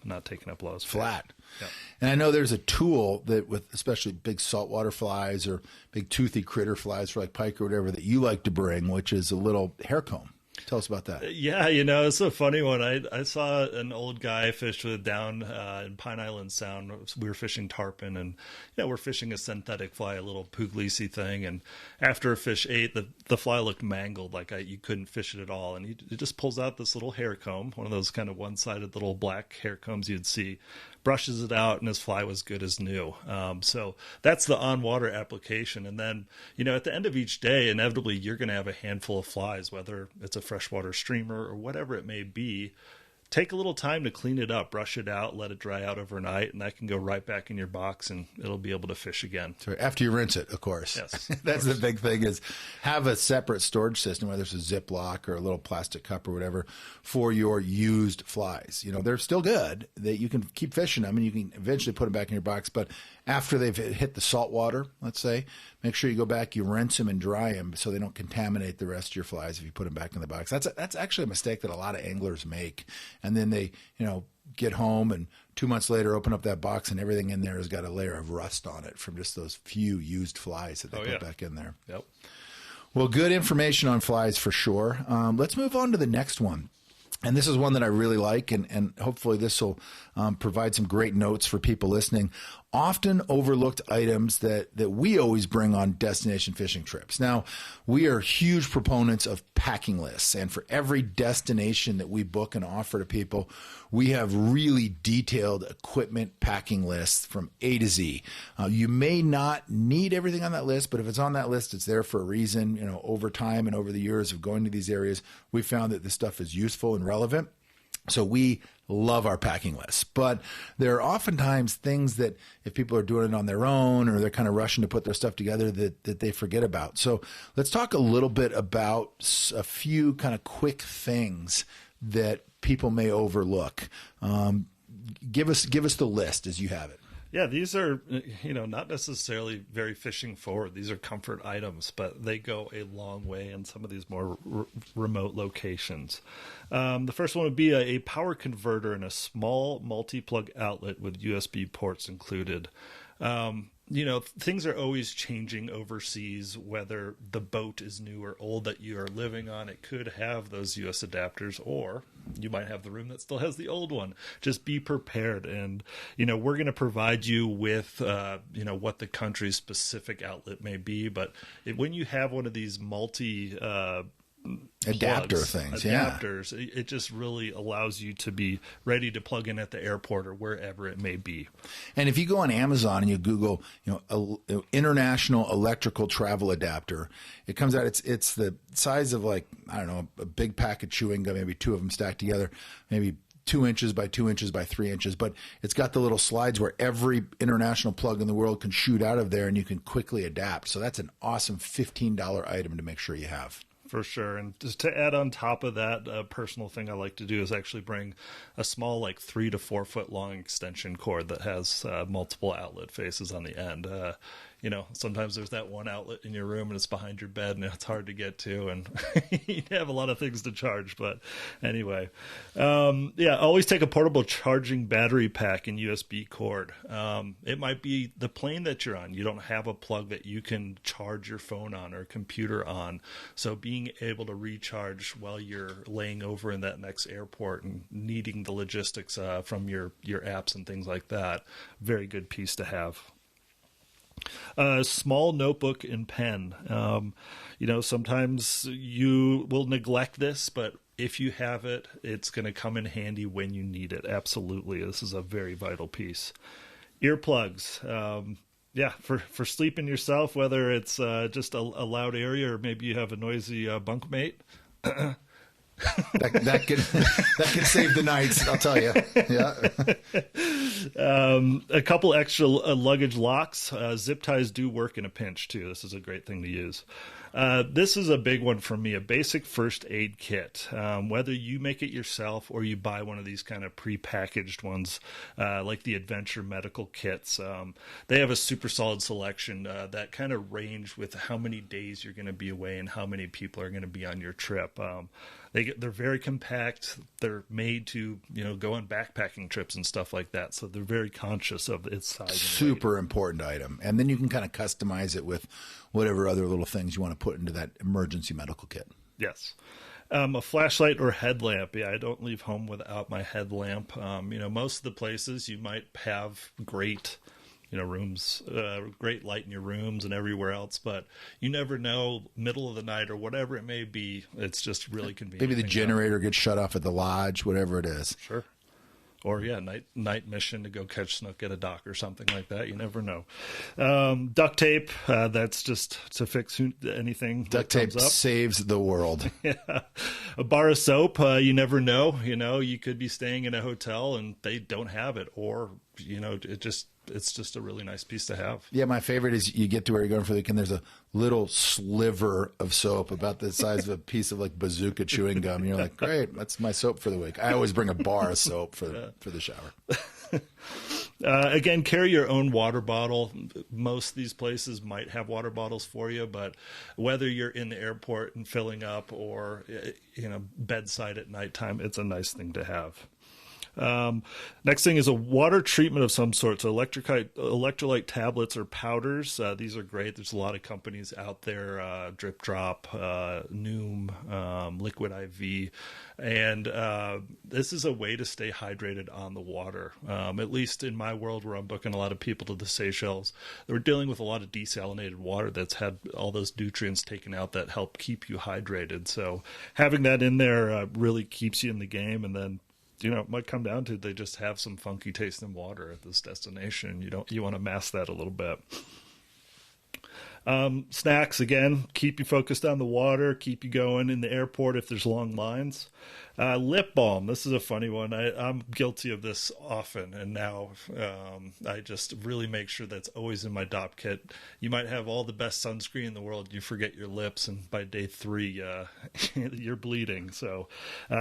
not taking up a lot of space. Flat. Yeah. And I know there's a tool that with especially big saltwater flies or big toothy critter flies for like pike or whatever that you like to bring, which is a little hair comb. Tell us about that. Yeah, it's a funny one. I saw an old guy fish with down in Pine Island Sound. We were fishing tarpon, and we're fishing a synthetic fly, a little puglisi thing. And after a fish ate, the fly looked mangled, like you couldn't fish it at all. And he just pulls out this little hair comb, one of those kind of one-sided little black hair combs you'd see, brushes it out, and his fly was good as new. So that's the on-water application. And then, at the end of each day, inevitably you're going to have a handful of flies, whether it's a freshwater streamer or whatever it may be. Take a little time to clean it up, brush it out, let it dry out overnight, and that can go right back in your box, and it'll be able to fish again. Sorry, after you rinse it, of course. Yes. That's the big thing is have a separate storage system, whether it's a Ziploc or a little plastic cup or whatever, for your used flies. They're still good, that you can keep fishing them, and you can eventually put them back in your box. But after they've hit the salt water, let's say, make sure you go back, you rinse them and dry them so they don't contaminate the rest of your flies if you put them back in the box. That's actually a mistake that a lot of anglers make. And then they, get home and 2 months later open up that box and everything in there has got a layer of rust on it from just those few used flies that they put back in there. Yep. Well, good information on flies for sure. Let's move on to the next one. And this is one that I really like, and hopefully this will provide some great notes for people listening. Often overlooked items that we always bring on destination fishing trips. Now, we are huge proponents of packing lists, and for every destination that we book and offer to people, we have really detailed equipment packing lists from A to Z. You may not need everything on that list, but if it's on that list, it's there for a reason. Over time and over the years of going to these areas, we found that this stuff is useful and relevant. So we love our packing lists, but there are oftentimes things that if people are doing it on their own or they're kind of rushing to put their stuff together that they forget about. So let's talk a little bit about a few kind of quick things that people may overlook. Give us the list as you have it. Yeah, these are, not necessarily very fishing forward. These are comfort items, but they go a long way in some of these more remote locations. The first one would be a power converter and a small multi-plug outlet with USB ports included. things are always changing overseas, whether the boat is new or old that you are living on. It could have those US adapters, or you might have the room that still has the old one. Just be prepared. And, we're going to provide you with, what the country's specific outlet may be. But when you have one of these adapters, it just really allows you to be ready to plug in at the airport or wherever it may be. And if you go on Amazon and you Google, international electrical travel adapter, it comes out. It's the size of a big pack of chewing gum, maybe two of them stacked together, maybe 2 inches by 2 inches by 3 inches. But it's got the little slides where every international plug in the world can shoot out of there, and you can quickly adapt. So that's an awesome $15 item to make sure you have. For sure. And just to add on top of that, a personal thing I like to do is actually bring a small, 3 to 4 foot long extension cord that has multiple outlet faces on the end. Sometimes there's that one outlet in your room and it's behind your bed and it's hard to get to, and you have a lot of things to charge. But anyway, always take a portable charging battery pack and USB cord. It might be the plane that you're on. You don't have a plug that you can charge your phone on or computer on. So being able to recharge while you're laying over in that next airport and needing the logistics from your apps and things like that, very good piece to have. A small notebook and pen. Sometimes you will neglect this, but if you have it, it's going to come in handy when you need it. Absolutely. This is a very vital piece. Earplugs. For sleeping yourself, whether it's just a loud area or maybe you have a noisy bunkmate. that could save the nights, I'll tell you. Yeah. A couple extra luggage locks. Zip ties do work in a pinch too. This is a great thing to use. This is a big one for me, a basic first aid kit. Whether you make it yourself or you buy one of these kind of pre-packaged ones, like the Adventure Medical Kits, they have a super solid selection that kind of range with how many days you're going to be away and how many people are going to be on your trip. They're very compact. They're made to, go on backpacking trips and stuff like that. So they're very conscious of its size. Super important item. And then you can kind of customize it with whatever other little things you want to put into that emergency medical kit. Yes. A flashlight or headlamp. Yeah, I don't leave home without my headlamp. Most of the places you might have great rooms, great light in your rooms and everywhere else, but you never know, middle of the night or whatever it may be, it's just really convenient. Maybe the generator gets shut off at the lodge, whatever it is. Sure. Or night mission to go catch snook at a dock or something like that. You never know. Duct tape, that's just to fix anything. Duct tape saves the world. Yeah. A bar of soap, you never know. You could be staying in a hotel and they don't have it, or it's just a really nice piece to have. Yeah, my favorite is you get to where you're going for the weekend. There's a little sliver of soap about the size of a piece of bazooka chewing gum. And you're like, great, that's my soap for the week. I always bring a bar of soap for the shower. Again, carry your own water bottle. Most of these places might have water bottles for you, but whether you're in the airport and filling up or bedside at nighttime, it's a nice thing to have. Next thing is a water treatment of some sort. So electrolyte tablets or powders. These are great. There's a lot of companies out there, Drip Drop, Noom, Liquid IV. And this is a way to stay hydrated on the water. At least in my world where I'm booking a lot of people to the Seychelles, we're dealing with a lot of desalinated water that's had all those nutrients taken out that help keep you hydrated. So having that in there really keeps you in the game. And then it might come down to they just have some funky tasting water at this destination. You want to mask that a little bit. Snacks, again, keep you focused on the water, keep you going in the airport if there's long lines. Lip balm, this is a funny one. I'm guilty of this often, and now I just really make sure that's always in my DOP kit. You might have all the best sunscreen in the world, you forget your lips, and by day 3, you're bleeding. So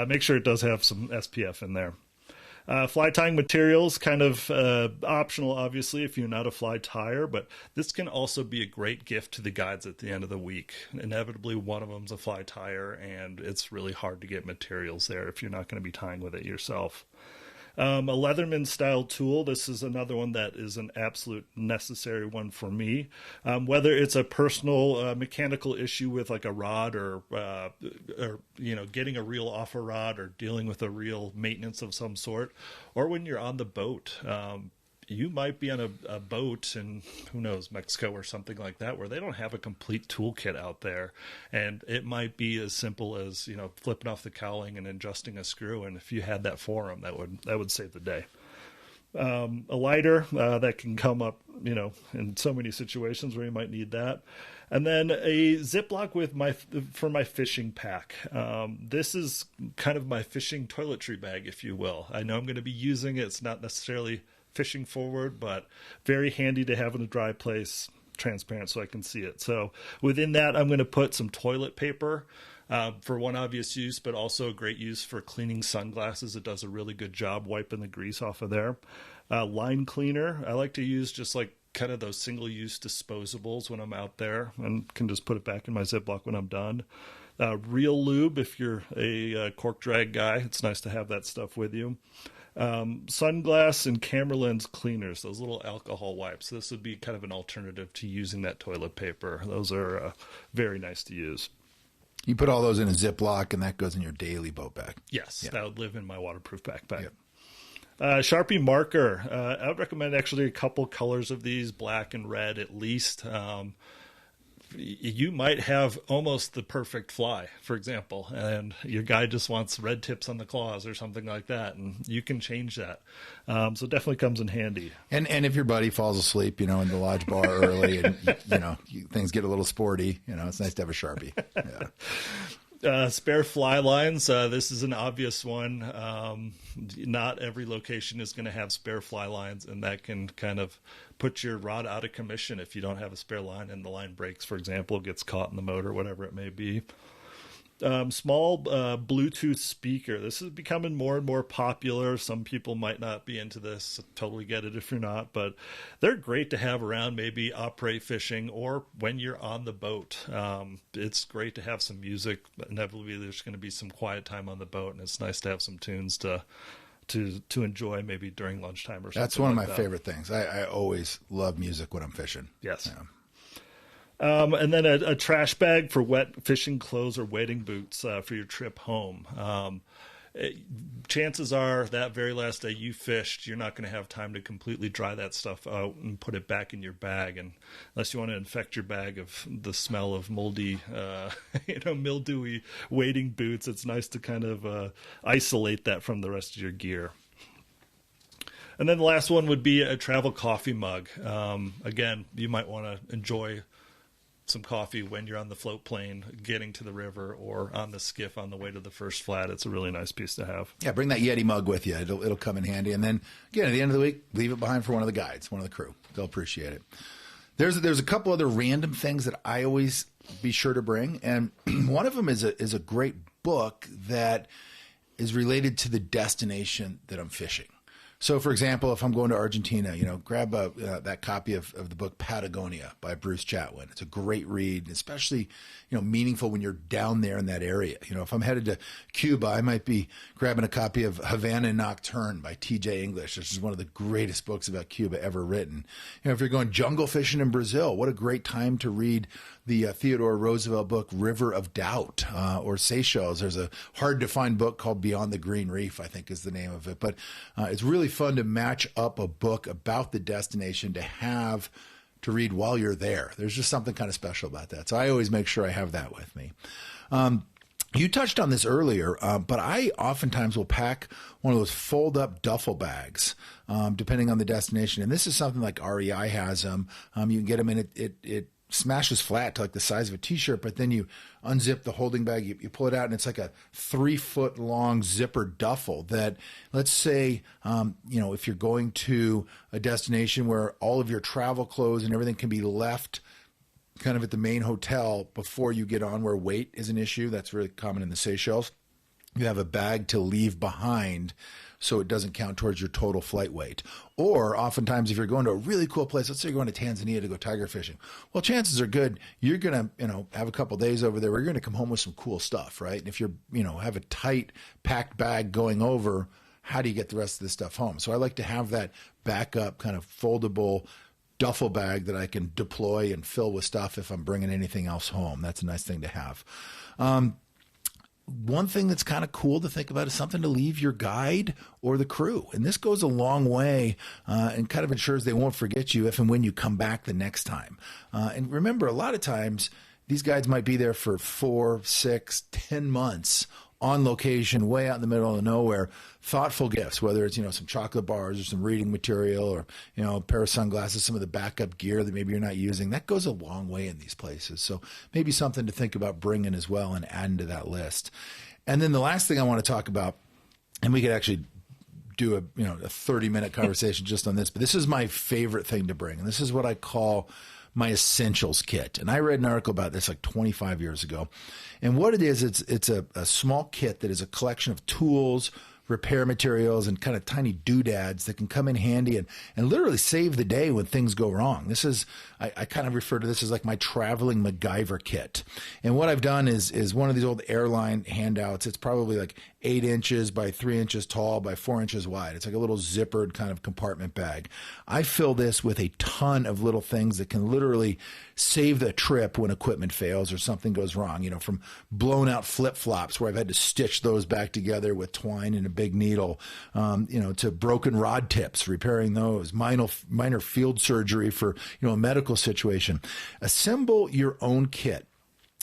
make sure it does have some SPF in there. Fly tying materials, kind of optional, obviously, if you're not a fly tyer, but this can also be a great gift to the guides at the end of the week. Inevitably, one of them's a fly tyer, and it's really hard to get materials there if you're not going to be tying with it yourself. A Leatherman style tool. This is another one that is an absolute necessary one for me. Whether it's a personal mechanical issue with like a rod or getting a reel off a rod or dealing with a reel maintenance of some sort, or when you're on the boat. You might be on a boat in, who knows, Mexico or something like that, where they don't have a complete toolkit out there. And it might be as simple as, flipping off the cowling and adjusting a screw. And if you had that for them, that would save the day. A lighter that can come up, in so many situations where you might need that. And then a Ziploc for my fishing pack. This is kind of my fishing toiletry bag, if you will. I know I'm going to be using it. It's not necessarily fishing forward, but very handy to have in a dry place, transparent so I can see it. So within that, I'm going to put some toilet paper for one obvious use, but also a great use for cleaning sunglasses. It does a really good job wiping the grease off of there. Line cleaner. I like to use just like kind of those single-use disposables when I'm out there and can just put it back in my Ziploc when I'm done. Real lube, if you're a cork drag guy, it's nice to have that stuff with you. Sunglass and camera lens cleaners, those little alcohol wipes. This would be kind of an alternative to using that toilet paper. Those are very nice to use. You put all those in a Ziploc, and that goes in your daily boat bag. Yes, Yeah. that would live in my waterproof backpack. Yep. Sharpie marker. I would recommend actually a couple colors of these, black and red at least. You might have almost the perfect fly, for example, and your guy just wants red tips on the claws or something like that, and you can change that. So it definitely comes in handy. And if your buddy falls asleep, in the lodge bar early, and things get a little sporty, it's nice to have a Sharpie. Yeah. Spare fly lines. This is an obvious one. Not every location is going to have spare fly lines, and that can kind of put your rod out of commission if you don't have a spare line and the line breaks, for example, gets caught in the motor, whatever it may be. Small Bluetooth speaker. This is becoming more and more popular. Some people might not be into this. Totally get it if you're not, but they're great to have around, maybe après fishing or when you're on the boat. It's great to have some music. Inevitably, there's going to be some quiet time on the boat, and it's nice to have some tunes to enjoy maybe during lunchtime or something. That's one of like my that. favorite things. I always love music when I'm fishing. Yes. Yeah. And then a trash bag for wet fishing clothes or wading boots for your trip home. Chances are that very last day you fished, you're not going to have time to completely dry that stuff out and put it back in your bag. And unless you want to infect your bag of the smell of moldy, mildewy wading boots, it's nice to kind of isolate that from the rest of your gear. And then the last one would be a travel coffee mug. Again, you might want to enjoy some coffee when you're on the float plane, getting to the river, or on the skiff on the way to the first flat. It's a really nice piece to have. Yeah, bring that Yeti mug with you. It'll come in handy. And then, again, at the end of the week, leave it behind for one of the guides, one of the crew. They'll appreciate it. There's a couple other random things that I always be sure to bring. And one of them is a great book that is related to the destination that I'm fishing. So, for example, if I'm going to Argentina, grab that copy of the book Patagonia by Bruce Chatwin. It's a great read, especially, meaningful when you're down there in that area. If I'm headed to Cuba, I might be grabbing a copy of Havana Nocturne by T.J. English. This is one of the greatest books about Cuba ever written. If you're going jungle fishing in Brazil, what a great time to read the Theodore Roosevelt book River of Doubt, or Seychelles. There's a hard-to-find book called Beyond the Green Reef, I think is the name of it. But it's really fun to match up a book about the destination to read while you're there. There's just something kind of special about that. So I always make sure I have that with me. You touched on this earlier, but I oftentimes will pack one of those fold-up duffel bags, depending on the destination. And this is something like REI has them. You can get them in it smashes flat to like the size of a t-shirt, but then you unzip the holding bag, you pull it out, and it's like a 3-foot long zipper duffel that, let's say, if you're going to a destination where all of your travel clothes and everything can be left kind of at the main hotel before you get on, where weight is an issue. That's really common in the Seychelles. You have a bag to leave behind so it doesn't count towards your total flight weight. Or oftentimes if you're going to a really cool place, let's say you're going to Tanzania to go tiger fishing. Well, chances are good you're going to, have a couple days over there where you're going to come home with some cool stuff, right? And if you're, have a tight packed bag going over, how do you get the rest of this stuff home? So I like to have that backup kind of foldable duffel bag that I can deploy and fill with stuff if I'm bringing anything else home. That's a nice thing to have. One thing that's kind of cool to think about is something to leave your guide or the crew. And this goes a long way and kind of ensures they won't forget you if and when you come back the next time. And remember, a lot of times these guides might be there for 4, 6, 10 months on location, way out in the middle of nowhere. Thoughtful gifts, whether it's, some chocolate bars or some reading material or, a pair of sunglasses, some of the backup gear that maybe you're not using. That goes a long way in these places. So maybe something to think about bringing as well and adding to that list. And then the last thing I want to talk about, and we could actually do a 30-minute conversation just on this, but this is my favorite thing to bring. And this is what I call my essentials kit. And I read an article about this like 25 years ago. And what it is, it's a small kit that is a collection of tools, repair materials, and kind of tiny doodads that can come in handy and literally save the day when things go wrong. This is, I kind of refer to this as like my traveling MacGyver kit. And what I've done is one of these old airline handouts. It's probably like 8 inches by 3 inches tall by 4 inches wide. It's like a little zippered kind of compartment bag. I fill this with a ton of little things that can literally save the trip when equipment fails or something goes wrong, from blown out flip-flops where I've had to stitch those back together with twine and a big needle, to broken rod tips, repairing those, minor field surgery for, a medical situation. Assemble your own kit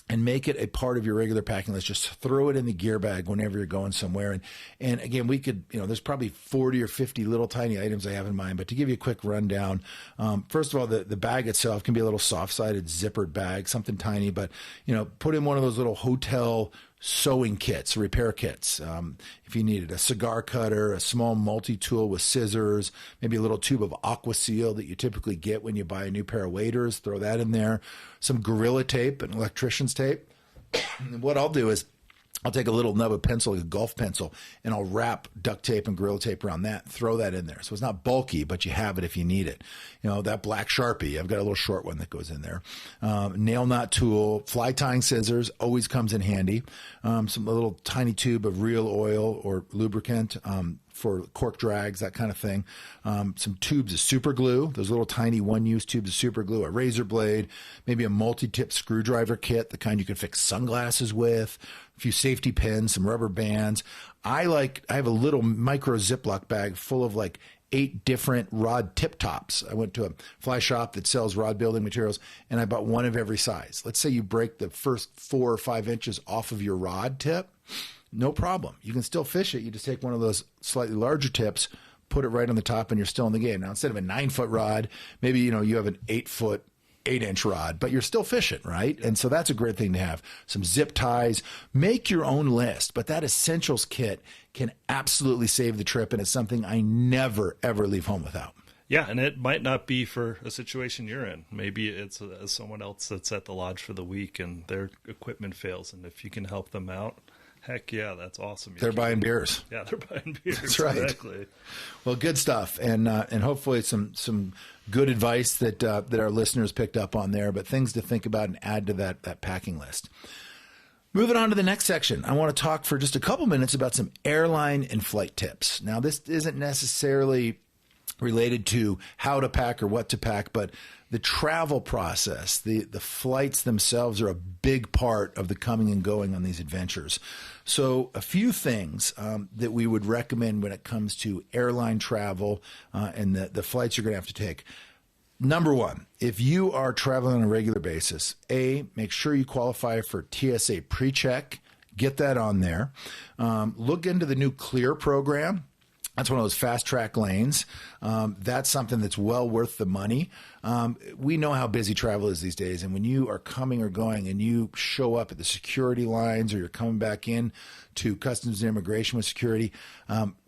and make it a part of your regular packing list. Just throw it in the gear bag whenever you're going somewhere. And again, we could, there's probably 40 or 50 little tiny items I have in mind, but to give you a quick rundown, first of all, the bag itself can be a little soft-sided zippered bag, something tiny, but, put in one of those little hotel sewing kits, repair kits. If you needed a cigar cutter, a small multi-tool with scissors, maybe a little tube of Aqua Seal that you typically get when you buy a new pair of waders, throw that in there. Some Gorilla Tape and electrician's tape. And what I'll do is I'll take a little nub of pencil, like a golf pencil, and I'll wrap duct tape and Gorilla Tape around that, throw that in there. So it's not bulky, but you have it if you need it. That black Sharpie, I've got a little short one that goes in there. Nail knot tool, fly tying scissors, always comes in handy. A little tiny tube of real oil or lubricant, for cork drags, that kind of thing. Some tubes of super glue, those little tiny one-use tubes of super glue, a razor blade, maybe a multi-tip screwdriver kit, the kind you can fix sunglasses with, a few safety pins, some rubber bands. I have a little micro Ziploc bag full of like 8 different rod tip tops. I went to a fly shop that sells rod building materials, and I bought one of every size. Let's say you break the first 4 or 5 inches off of your rod tip. No problem. You can still fish it. You just take one of those slightly larger tips, put it right on the top, and you're still in the game. Now, instead of a 9-foot rod, maybe, you have an 8-foot, 8-inch rod, but you're still fishing, right? And so that's a great thing to have. Some zip ties. Make your own list, but that essentials kit can absolutely save the trip, and it's something I never, ever leave home without. Yeah, and it might not be for a situation you're in. Maybe it's someone else that's at the lodge for the week and their equipment fails, and if you can help them out, heck yeah, that's awesome. They're buying beers. Yeah, they're buying beers. That's right. Exactly. Well, good stuff, and hopefully some good advice that our listeners picked up on there, but things to think about and add to that packing list. Moving on to the next section, I want to talk for just a couple minutes about some airline and flight tips. Now, this isn't necessarily related to how to pack or what to pack, but the travel process, the flights themselves are a big part of the coming and going on these adventures. So a few things that we would recommend when it comes to airline travel and the flights you're going to have to take. Number one, if you are traveling on a regular basis, make sure you qualify for TSA PreCheck. Get that on there. Look into the new Clear program. That's one of those fast track lanes. That's something that's well worth the money. We know how busy travel is these days. And when you are coming or going and you show up at the security lines or you're coming back in to Customs and Immigration with security,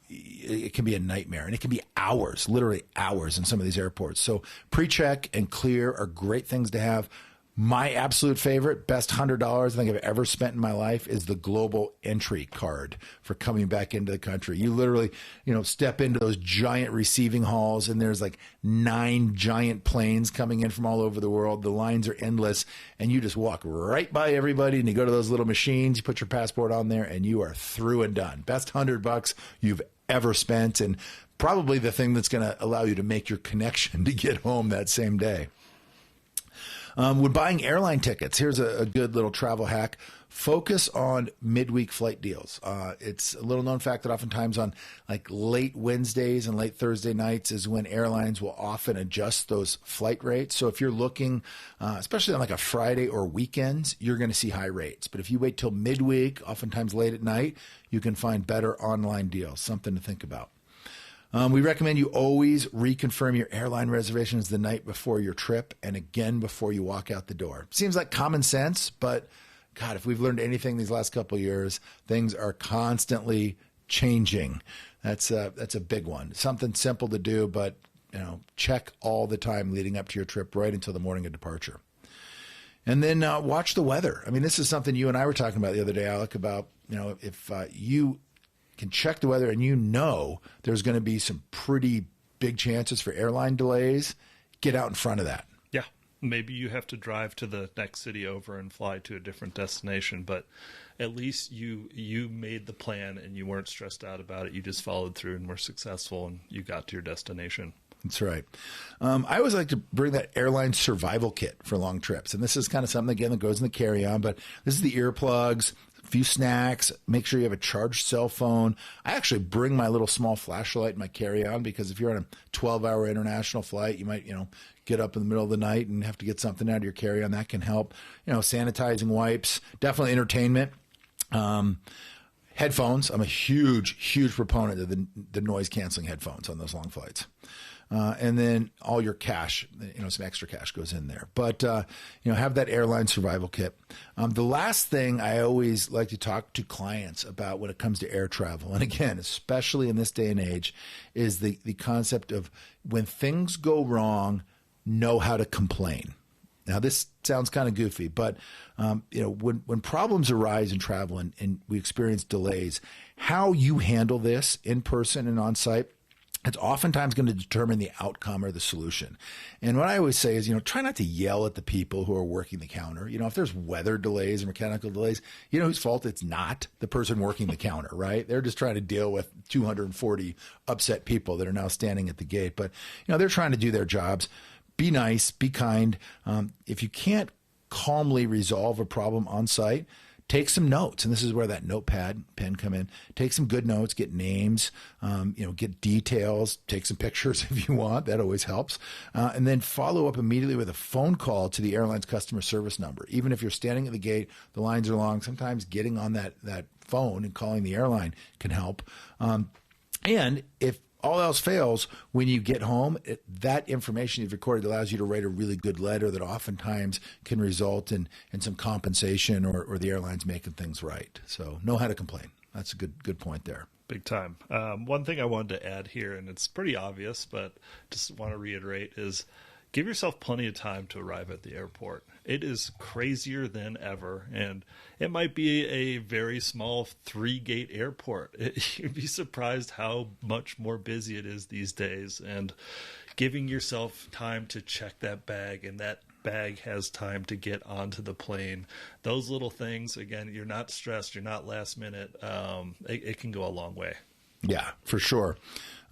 it can be a nightmare. And it can be hours, literally hours in some of these airports. So PreCheck and Clear are great things to have. My absolute favorite, best $100 I think I've ever spent in my life is the global entry card for coming back into the country. You literally, step into those giant receiving halls and there's like 9 giant planes coming in from all over the world. The lines are endless and you just walk right by everybody and you go to those little machines, you put your passport on there and you are through and done. Best $100 you've ever spent and probably the thing that's going to allow you to make your connection to get home that same day. When buying airline tickets, here's a good little travel hack. Focus on midweek flight deals. It's a little known fact that oftentimes on like late Wednesdays and late Thursday nights is when airlines will often adjust those flight rates. So if you're looking, especially on like a Friday or weekends, you're going to see high rates. But if you wait till midweek, oftentimes late at night, you can find better online deals. Something to think about. We recommend you always reconfirm your airline reservations the night before your trip and again before you walk out the door. Seems like common sense, but God, if we've learned anything these last couple of years, things are constantly changing. That's a big one. Something simple to do, but check all the time leading up to your trip right until the morning of departure. And then watch the weather. I mean, this is something you and I were talking about the other day, Alec, about if you can check the weather and there's going to be some pretty big chances for airline delays, get out in front of that. Yeah. Maybe you have to drive to the next city over and fly to a different destination, but at least you made the plan and you weren't stressed out about it. You just followed through and were successful and you got to your destination. That's right. I always like to bring that airline survival kit for long trips. And this is kind of something, again, that goes in the carry-on, but this is the earplugs, a few snacks, make sure you have a charged cell phone. I actually bring my little small flashlight in my carry-on because if you're on a 12-hour international flight, you might, get up in the middle of the night and have to get something out of your carry-on. That can help. Sanitizing wipes, definitely entertainment. Headphones. I'm a huge proponent of the noise-canceling headphones on those long flights. And then all your cash, some extra cash goes in there. But, have that airline survival kit. The last thing I always like to talk to clients about when it comes to air travel, and again, especially in this day and age, is the concept of when things go wrong, know how to complain. Now, this sounds kind of goofy, but, when problems arise in travel and we experience delays, how you handle this in person and on site, it's oftentimes going to determine the outcome or the solution. And what I always say is, try not to yell at the people who are working the counter. If there's weather delays or mechanical delays, whose fault it's not the person working the counter, right? They're just trying to deal with 240 upset people that are now standing at the gate. But, they're trying to do their jobs. Be nice, be kind. If you can't calmly resolve a problem on site, take some notes, and this is where that notepad pen come in. Take some good notes, get names, get details, take some pictures if you want. That always helps. And then follow up immediately with a phone call to the airline's customer service number. Even if you're standing at the gate, the lines are long, sometimes getting on that phone and calling the airline can help. And if all else fails, when you get home, that information you've recorded allows you to write a really good letter that oftentimes can result in some compensation or the airlines making things right. So know how to complain. That's a good point there. Big time. One thing I wanted to add here, and it's pretty obvious, but just want to reiterate, is give yourself plenty of time to arrive at the airport. It is crazier than ever, and it might be a very small 3-gate airport. You'd be surprised how much more busy it is these days, and giving yourself time to check that bag, and that bag has time to get onto the plane. Those little things, again, you're not stressed, you're not last minute. It can go a long way. Yeah, for sure.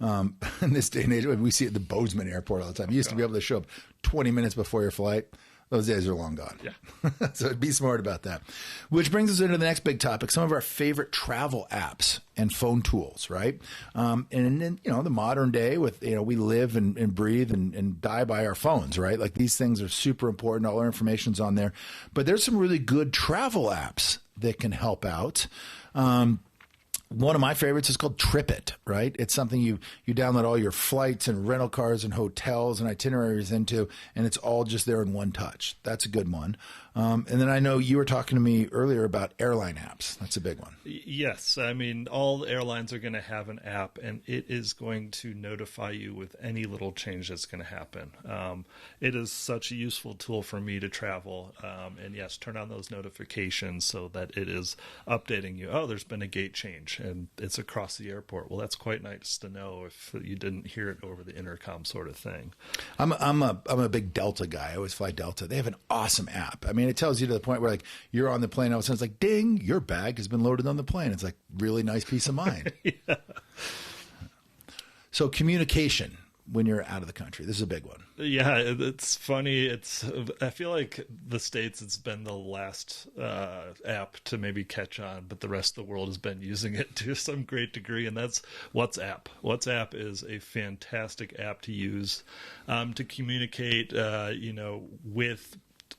In this day and age, we see it at the Bozeman airport all the time. You used to be able to show up 20 minutes before your flight. Those days are long gone. Yeah. So be smart about that. Which brings us into the next big topic, some of our favorite travel apps and phone tools, right? And in the modern day with, we live and breathe and die by our phones, right? Like these things are super important. All our information's on there. But there's some really good travel apps that can help out. One of my favorites is called TripIt, right? It's something you download all your flights and rental cars and hotels and itineraries into, and it's all just there in one touch. That's a good one. And then I know you were talking to me earlier about airline apps. That's a big one. Yes. I mean, all the airlines are going to have an app, and it is going to notify you with any little change that's going to happen. It is such a useful tool for me to travel. And yes, turn on those notifications so that it is updating you. Oh, there's been a gate change, and it's across the airport. Well, that's quite nice to know if you didn't hear it over the intercom sort of thing. I'm a big Delta guy. I always fly Delta. They have an awesome app. I mean, it tells you to the point where like you're on the plane, all of a sudden it's like, ding, your bag has been loaded on the plane. It's like really nice peace of mind. Yeah. So communication when you're out of the country, this is a big one. Yeah, it's funny. I feel like the States, it's been the last app to maybe catch on, but the rest of the world has been using it to some great degree, and that's WhatsApp. WhatsApp is a fantastic app to use to communicate, with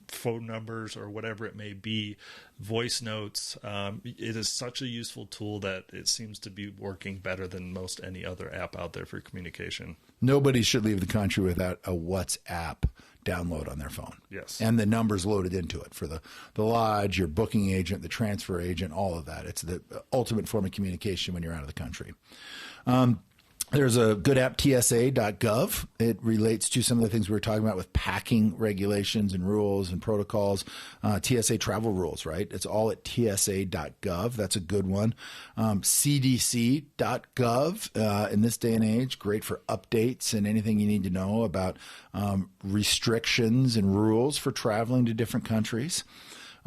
phone numbers or whatever it may be, voice notes. It is such a useful tool that it seems to be working better than most any other app out there for communication. Nobody should leave the country without a WhatsApp download on their phone. Yes. And the numbers loaded into it for the lodge, your booking agent, the transfer agent, all of that. It's the ultimate form of communication when you're out of the country. There's a good app, TSA.gov. It relates to some of the things we were talking about with packing regulations and rules and protocols. TSA travel rules, right? It's all at TSA.gov. That's a good one. CDC.gov in this day and age, great for updates and anything you need to know about restrictions and rules for traveling to different countries.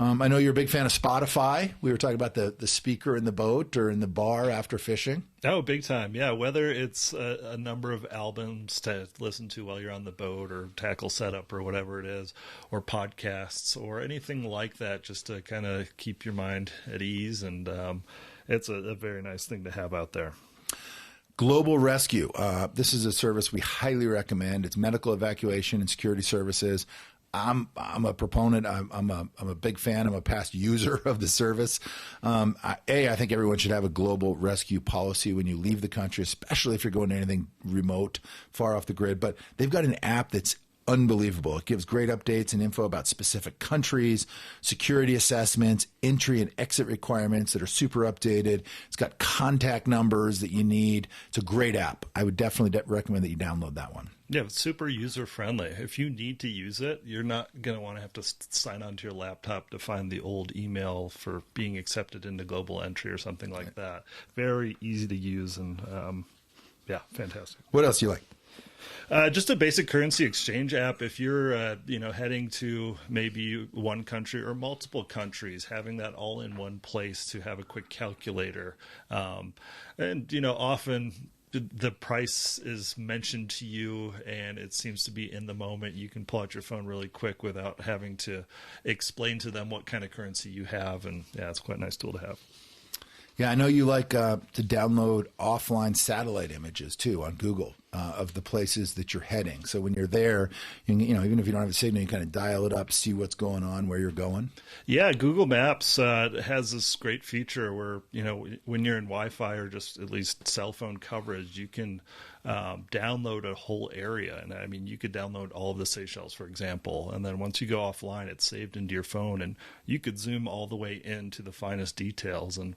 I know you're a big fan of Spotify. We were talking about the speaker in the boat or in the bar after fishing. Oh, big time. Yeah, whether it's a number of albums to listen to while you're on the boat or tackle setup or whatever it is, or podcasts or anything like that, just to kind of keep your mind at ease. And it's a very nice thing to have out there. Global Rescue. This is a service we highly recommend. It's medical evacuation and security services. I'm a proponent. I'm a big fan. I'm a past user of the service. I think everyone should have a global rescue policy when you leave the country, especially if you're going to anything remote, far off the grid. But they've got an app that's unbelievable. It gives great updates and info about specific countries, security assessments, entry and exit requirements that are super updated. It's got contact numbers that you need. It's a great app. I would definitely recommend that you download that one. Yeah, it's super user-friendly. If you need to use it, you're not going to want to have to sign onto your laptop to find the old email for being accepted into Global Entry or something like that. Very easy to use and, fantastic. What else do you like? Just a basic currency exchange app. If you're, heading to maybe one country or multiple countries, having that all in one place to have a quick calculator. Often the price is mentioned to you and it seems to be in the moment. You can pull out your phone really quick without having to explain to them what kind of currency you have. And yeah, it's quite a nice tool to have. Yeah, I know you like to download offline satellite images too on Google of the places that you're heading. So when you're there, even if you don't have a signal, you kind of dial it up, see what's going on, where you're going. Yeah, Google Maps has this great feature where, when you're in Wi-Fi or just at least cell phone coverage, you can download a whole area. And I mean, you could download all of the Seychelles, for example. And then once you go offline, it's saved into your phone and you could zoom all the way into the finest details. And,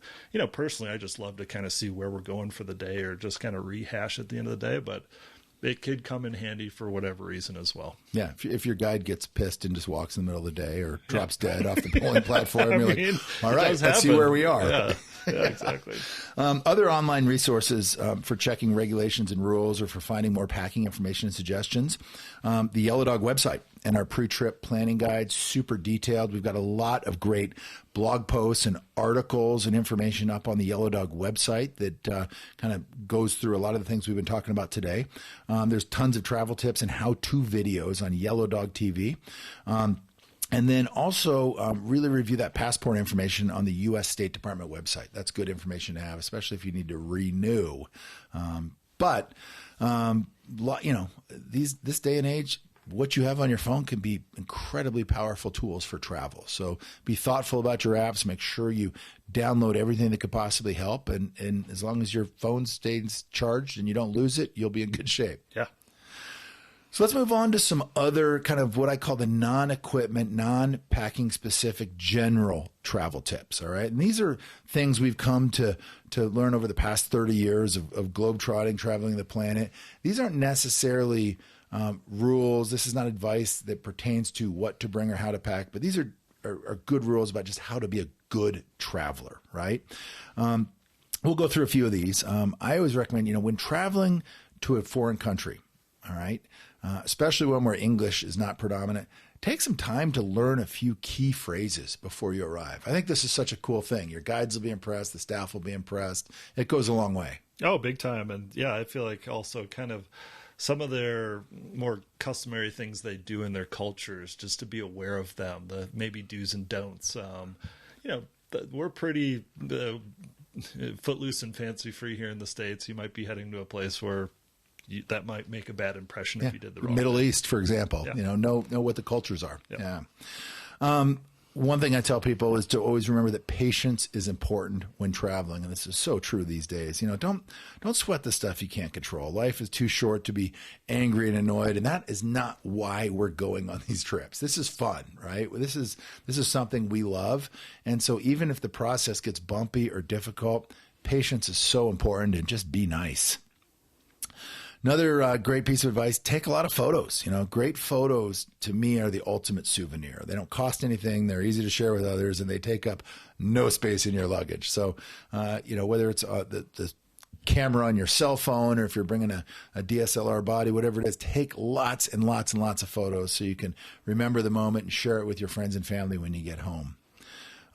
personally, I just love to kind of see where we're going for the day or just kind of rehash at the end of the day. But it could come in handy for whatever reason as well. Yeah, if your guide gets pissed and just walks in the middle of the day or drops dead off the polling platform, you're like, all right, let's see where we are. Yeah, exactly. Other online resources for checking regulations and rules or for finding more packing information and suggestions, the Yellow Dog website and our pre-trip planning guide, super detailed. We've got a lot of great blog posts and articles and information up on the Yellow Dog website that kind of goes through a lot of the things we've been talking about today. There's tons of travel tips and how-to videos on Yellow Dog TV. And then also really review that passport information on the U.S. State Department website. That's good information to have, especially if you need to renew. This day and age, what you have on your phone can be incredibly powerful tools for travel. So be thoughtful about your apps. Make sure you download everything that could possibly help. And as long as your phone stays charged and you don't lose it, you'll be in good shape. Yeah. So let's move on to some other kind of what I call the non-equipment, non-packing specific general travel tips. All right. And these are things we've come to learn over the past 30 years of globetrotting, traveling the planet. These aren't necessarily rules. This is not advice that pertains to what to bring or how to pack, but these are good rules about just how to be a good traveler, right? We'll go through a few of these. I always recommend, when traveling to a foreign country, all right, especially one where English is not predominant, take some time to learn a few key phrases before you arrive. I think this is such a cool thing. Your guides will be impressed. The staff will be impressed. It goes a long way. Oh, big time. And yeah, I feel like also kind of some of their more customary things they do in their cultures, just to be aware of them, the maybe do's and don'ts. We're pretty footloose and fancy free here in the States. You might be heading to a place where that might make a bad impression if you did the wrong Middle thing. East, for example, know what the cultures are. Yeah. One thing I tell people is to always remember that patience is important when traveling. And this is so true these days. Don't sweat the stuff you can't control. Life is too short to be angry and annoyed. And that is not why we're going on these trips. This is fun, right? This is something we love. And so even if the process gets bumpy or difficult, patience is so important, and just be nice. Another great piece of advice, take a lot of photos. Great photos to me are the ultimate souvenir. They don't cost anything. They're easy to share with others, and they take up no space in your luggage. So, whether it's the camera on your cell phone, or if you're bringing a DSLR body, whatever it is, take lots and lots and lots of photos so you can remember the moment and share it with your friends and family when you get home.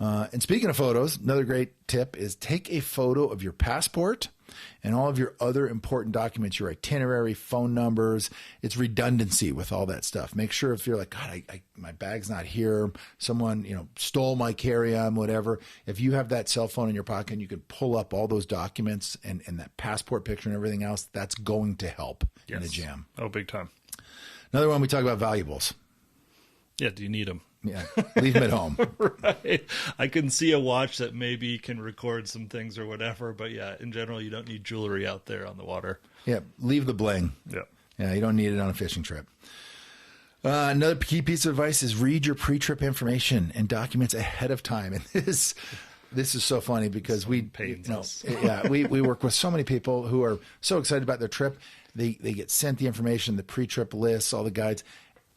And speaking of photos, another great tip is take a photo of your passport and all of your other important documents, your itinerary, phone numbers. It's redundancy with all that stuff. Make sure if you're like, God, my bag's not here, someone, stole my carry-on, whatever. If you have that cell phone in your pocket and you can pull up all those documents and that passport picture and everything else, that's going to help in a jam. Oh, big time. Another one, we talk about valuables. Yeah, do you need them? Yeah, leave them at home. Right. I can see a watch that maybe can record some things or whatever, but yeah, in general, you don't need jewelry out there on the water. Yeah, leave the bling. Yeah, you don't need it on a fishing trip. Another key piece of advice is read your pre-trip information and documents ahead of time. And this is so funny because we work with so many people who are so excited about their trip. They get sent the information, the pre-trip lists, all the guides,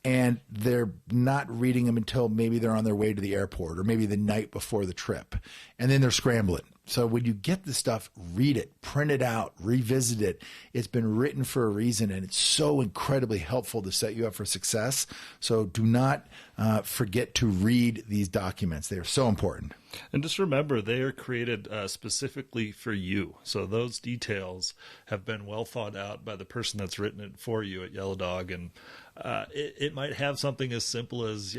and they're not reading them until maybe they're on their way to the airport or maybe the night before the trip. And then they're scrambling. So when you get the stuff, read it, print it out, revisit it. It's been written for a reason, and it's so incredibly helpful to set you up for success. So do not forget to read these documents. They are so important. And just remember, they are created specifically for you. So those details have been well thought out by the person that's written it for you at Yellow Dog. And it might have something as simple as,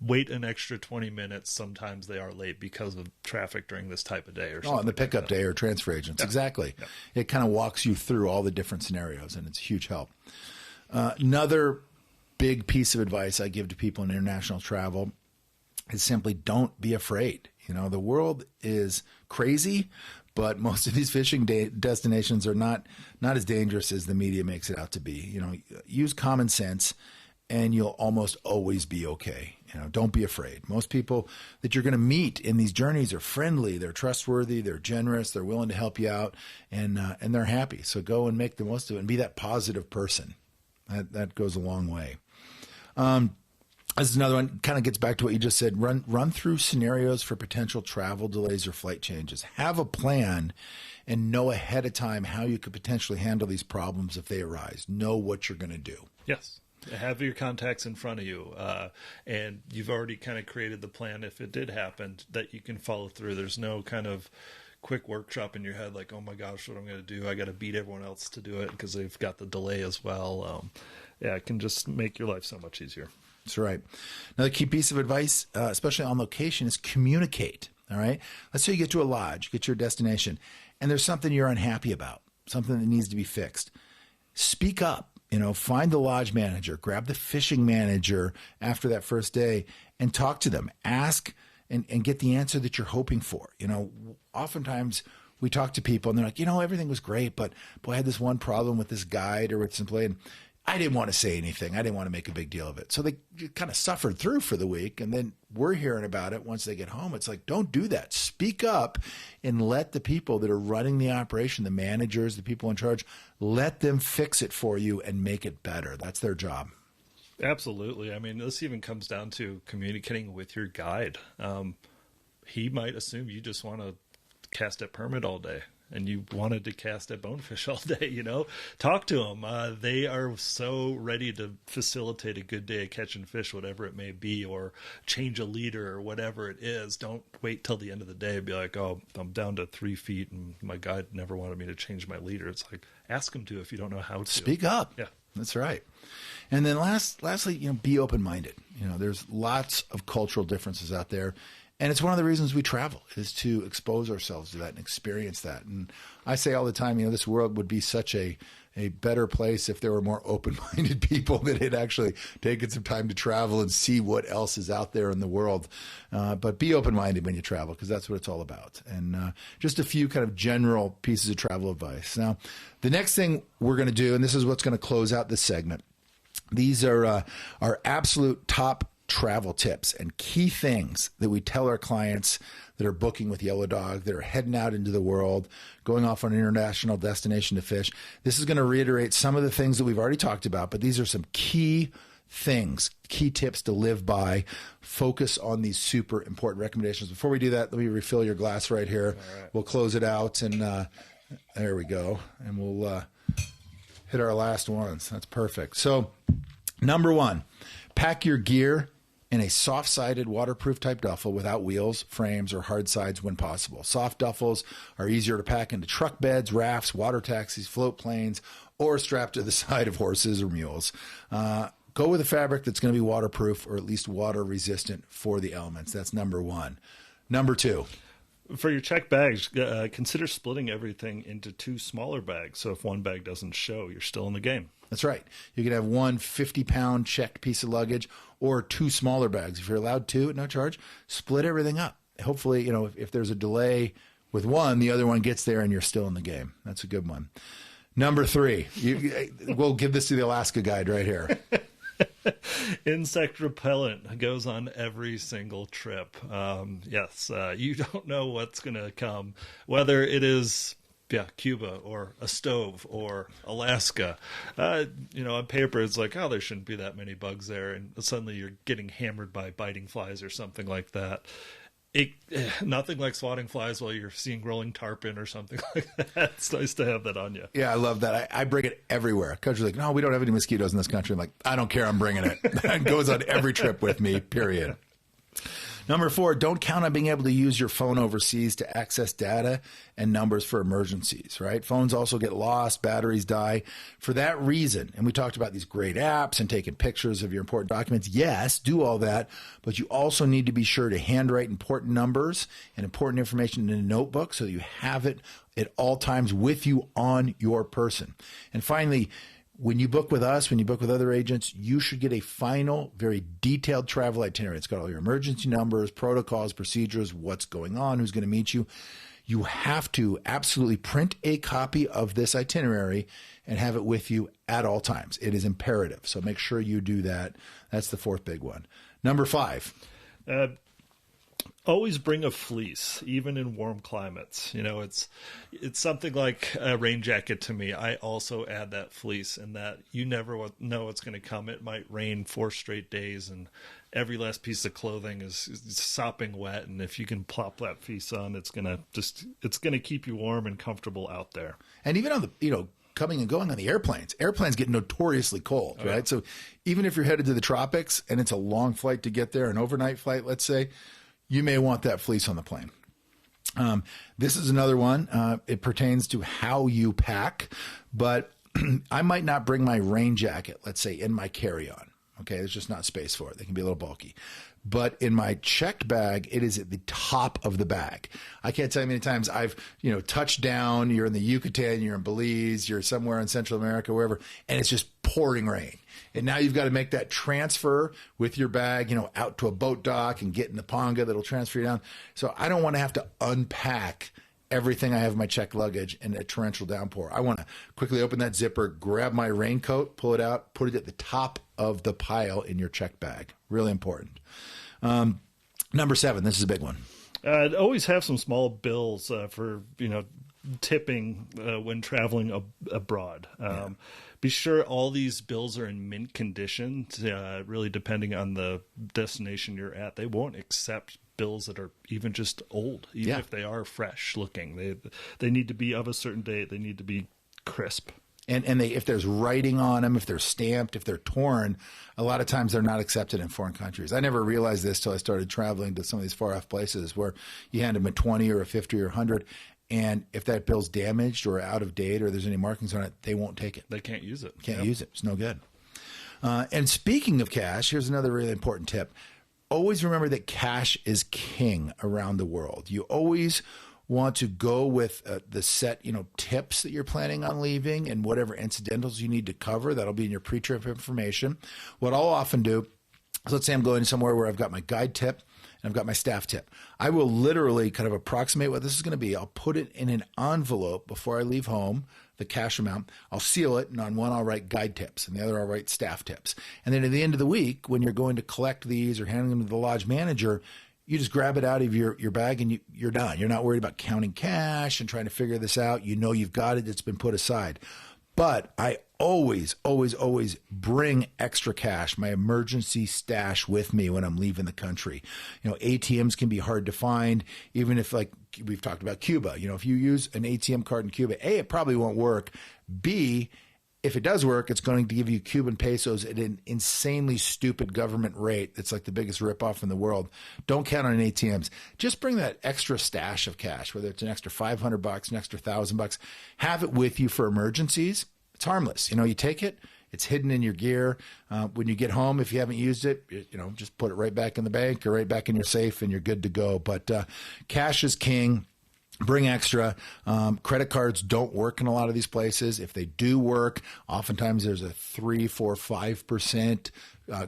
wait an extra 20 minutes. Sometimes they are late because of traffic during this type of day or something. Oh, on the pickup day or transfer agents. Yeah. Exactly. Yeah. It kind of walks you through all the different scenarios, and it's a huge help. Another big piece of advice I give to people in international travel is simply don't be afraid. The world is crazy, but most of these fishing destinations are not as dangerous as the media makes it out to be. Use common sense, and you'll almost always be okay. Don't be afraid. Most people that you're going to meet in these journeys are friendly, they're trustworthy, they're generous, they're willing to help you out, and they're happy. So go and make the most of it and be that positive person. That goes a long way. This is another one, kind of gets back to what you just said. Run through scenarios for potential travel delays or flight changes. Have a plan and know ahead of time how you could potentially handle these problems if they arise. Know what you're going to do. Yes. Have your contacts in front of you, and you've already kind of created the plan if it did happen that you can follow through. There's no kind of quick workshop in your head like, oh my gosh, what I'm going to do. I got to beat everyone else to do it because they've got the delay as well. It can just make your life so much easier. That's right. Another key piece of advice, especially on location, is communicate. All right. Let's say you get to a lodge, get to your destination, and there's something you're unhappy about, something that needs to be fixed. Speak up. Find the lodge manager, grab the fishing manager after that first day and talk to them. Ask and get the answer that you're hoping for. Oftentimes we talk to people and they're like, everything was great, but boy, I had this one problem with this guide or with some play, and I didn't want to say anything. I didn't want to make a big deal of it. So they kind of suffered through for the week, and then we're hearing about it once they get home. It's like, don't do that. Speak up and let the people that are running the operation, the managers, the people in charge, let them fix it for you and make it better. That's their job. Absolutely. I mean, this even comes down to communicating with your guide. He might assume you just want to cast at permit all day, and you wanted to cast at bonefish all day, talk to them. They are so ready to facilitate a good day of catching fish, whatever it may be, or change a leader or whatever it is. Don't wait till the end of the day and be like, oh, I'm down to 3 feet and my guide never wanted me to change my leader. It's like, ask them to if you don't know how to. Speak up. Yeah. That's right. And then lastly, be open-minded. There's lots of cultural differences out there. And it's one of the reasons we travel, is to expose ourselves to that and experience that. And I say all the time, this world would be such a better place if there were more open-minded people that had actually taken some time to travel and see what else is out there in the world. But be open-minded when you travel, because that's what it's all about. And just a few kind of general pieces of travel advice. Now, the next thing we're going to do, and this is what's going to close out this segment, these are our absolute top travel tips and key things that we tell our clients that are booking with Yellow Dog, that are heading out into the world, going off on an international destination to fish. This is going to reiterate some of the things that we've already talked about, but these are some key things, key tips to live by. Focus on these super important recommendations. Before we do that, let me refill your glass right here. All right. We'll close it out, and there we go. And we'll hit our last ones. That's perfect. So, number one, pack your gear in a soft-sided, waterproof type duffel without wheels, frames, or hard sides when possible. Soft duffels are easier to pack into truck beds, rafts, water taxis, float planes, or strapped to the side of horses or mules. Go with a fabric that's going to be waterproof or at least water resistant for the elements. That's number one. Number two. For your check bags, consider splitting everything into 2 smaller bags. So if one bag doesn't show, you're still in the game. That's right. You can have one 50-pound checked piece of luggage or 2 smaller bags. If you're allowed 2 at no charge, split everything up. Hopefully, if there's a delay with one, the other one gets there and you're still in the game. That's a good one. Number 3. We'll give this to the Alaska guide right here. Insect repellent goes on every single trip. Yes, you don't know what's going to come, whether it is Cuba or a stove or Alaska. On paper it's like, oh, there shouldn't be that many bugs there, and suddenly you're getting hammered by biting flies or something like that. Nothing like swatting flies while you're seeing rolling tarpon or something like that. It's nice to have that on you. Yeah, I love that. I bring it everywhere. Country's like, no, we don't have any mosquitoes in this country. I'm like, I don't care. I'm bringing it. It goes on every trip with me, period. Number 4, don't count on being able to use your phone overseas to access data and numbers for emergencies, right? Phones also get lost, batteries die. For that reason, and we talked about these great apps and taking pictures of your important documents. Yes, do all that, but you also need to be sure to handwrite important numbers and important information in a notebook so that you have it at all times with you on your person. And finally, when you book with us, when you book with other agents, you should get a final, very detailed travel itinerary. It's got all your emergency numbers, protocols, procedures, what's going on, who's going to meet you. You have to absolutely print a copy of this itinerary and have it with you at all times. It is imperative. So make sure you do that. That's the 4th big one. Number 5. Always bring a fleece, even in warm climates. It's something like a rain jacket to me. I also add that fleece, and that you never know what's going to come. It might rain 4 straight days, and every last piece of clothing is sopping wet. And if you can plop that fleece on, it's gonna keep you warm and comfortable out there. And even on the coming and going on the airplanes get notoriously cold, right? Yeah. So even if you're headed to the tropics and it's a long flight to get there, an overnight flight, let's say, you may want that fleece on the plane. This is another one. It pertains to how you pack, but I might not bring my rain jacket, let's say, in my carry-on. Okay, there's just not space for it. They can be a little bulky. But in my checked bag, it is at the top of the bag. I can't tell you how many times I've, touched down, you're in the Yucatan, you're in Belize, you're somewhere in Central America, wherever, and it's just pouring rain. And now you've got to make that transfer with your bag, out to a boat dock and get in the ponga that'll transfer you down. So I don't want to have to unpack everything I have in my checked luggage in a torrential downpour. I want to quickly open that zipper, grab my raincoat, pull it out, put it at the top of the pile in your checked bag. Really important. Number 7, this is a big one. Always have some small bills for, tipping when traveling abroad. Be sure all these bills are in mint condition, really depending on the destination you're at. They won't accept bills that are even just old, even if they are fresh looking. They need to be of a certain date. They need to be crisp. And if there's writing on them, if they're stamped, if they're torn, a lot of times they're not accepted in foreign countries. I never realized this till I started traveling to some of these far off places where you hand them a 20 or a 50 or 100. And if that bill's damaged or out of date or there's any markings on it, they won't take it. They can't use it. Can't use it. It's no good. And speaking of cash, here's another really important tip. Always remember that cash is king around the world. You always want to go with the set, tips that you're planning on leaving and whatever incidentals you need to cover. That'll be in your pre-trip information. What I'll often do is, let's say I'm going somewhere where I've got my guide tip and I've got my staff tip. I will literally kind of approximate what this is going to be. I'll put it in an envelope before I leave home, the cash amount. I'll seal it, and on one I'll write guide tips, and the other I'll write staff tips. And then at the end of the week, when you're going to collect these or handing them to the lodge manager, you just grab it out of your bag and you're done. You're not worried about counting cash and trying to figure this out. You know you've got it. It's been put aside. But I always bring extra cash, my emergency stash with me when I'm leaving the country. ATMs can be hard to find, even if, like we've talked about Cuba. If you use an ATM card in Cuba, A, it probably won't work. B, if it does work, it's going to give you Cuban pesos at an insanely stupid government rate. It's like the biggest ripoff in the world. Don't count on ATMs. Just bring that extra stash of cash, whether it's an extra $500, an extra $1,000. Have it with you for emergencies. It's harmless. You take it. It's hidden in your gear. When you get home, if you haven't used it, just put it right back in the bank or right back in your safe, and you're good to go. But cash is king. Bring extra. Credit cards don't work in a lot of these places. If they do work, oftentimes there's a 3, 4, 5%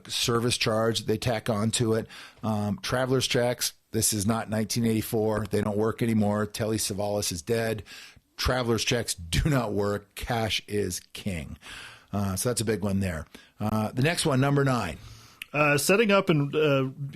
service charge they tack onto it. Traveler's checks. This is not 1984. They don't work anymore. Telly Savalas is dead. Traveler's checks do not work. Cash is king. So that's a big one there. The next one, number 9. Setting up and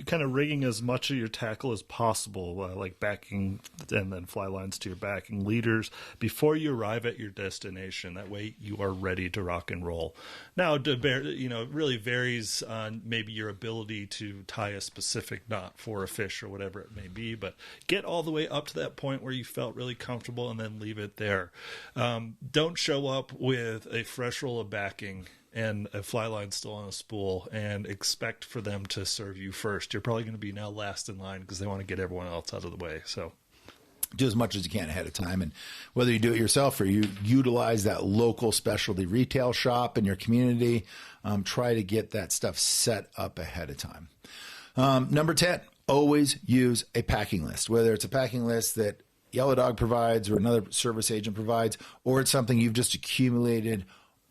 kind of rigging as much of your tackle as possible, like backing and then fly lines to your backing leaders before you arrive at your destination. That way you are ready to rock and roll. Now, it really varies on maybe your ability to tie a specific knot for a fish or whatever it may be, but get all the way up to that point where you felt really comfortable and then leave it there. Don't show up with a fresh roll of backing and a fly line still on a spool and expect for them to serve you first. You're probably going to be now last in line because they want to get everyone else out of the way. So do as much as you can ahead of time. And whether you do it yourself or you utilize that local specialty retail shop in your community, try to get that stuff set up ahead of time. Number 10, always use a packing list, whether it's a packing list that Yellow Dog provides or another service agent provides, or it's something you've just accumulated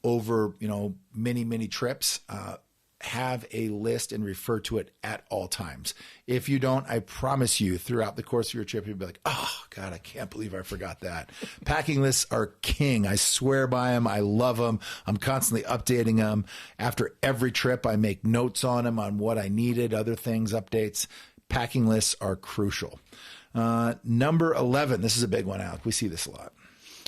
over, many trips. Have a list and refer to it at all times. If you don't, I promise you throughout the course of your trip, you'll be like, oh God, I can't believe I forgot that. Packing lists are king. I swear by them. I love them. I'm constantly updating them. After every trip, I make notes on them, on what I needed, other things, updates. Packing lists are crucial. Number 11, this is a big one, Alec. We see this a lot.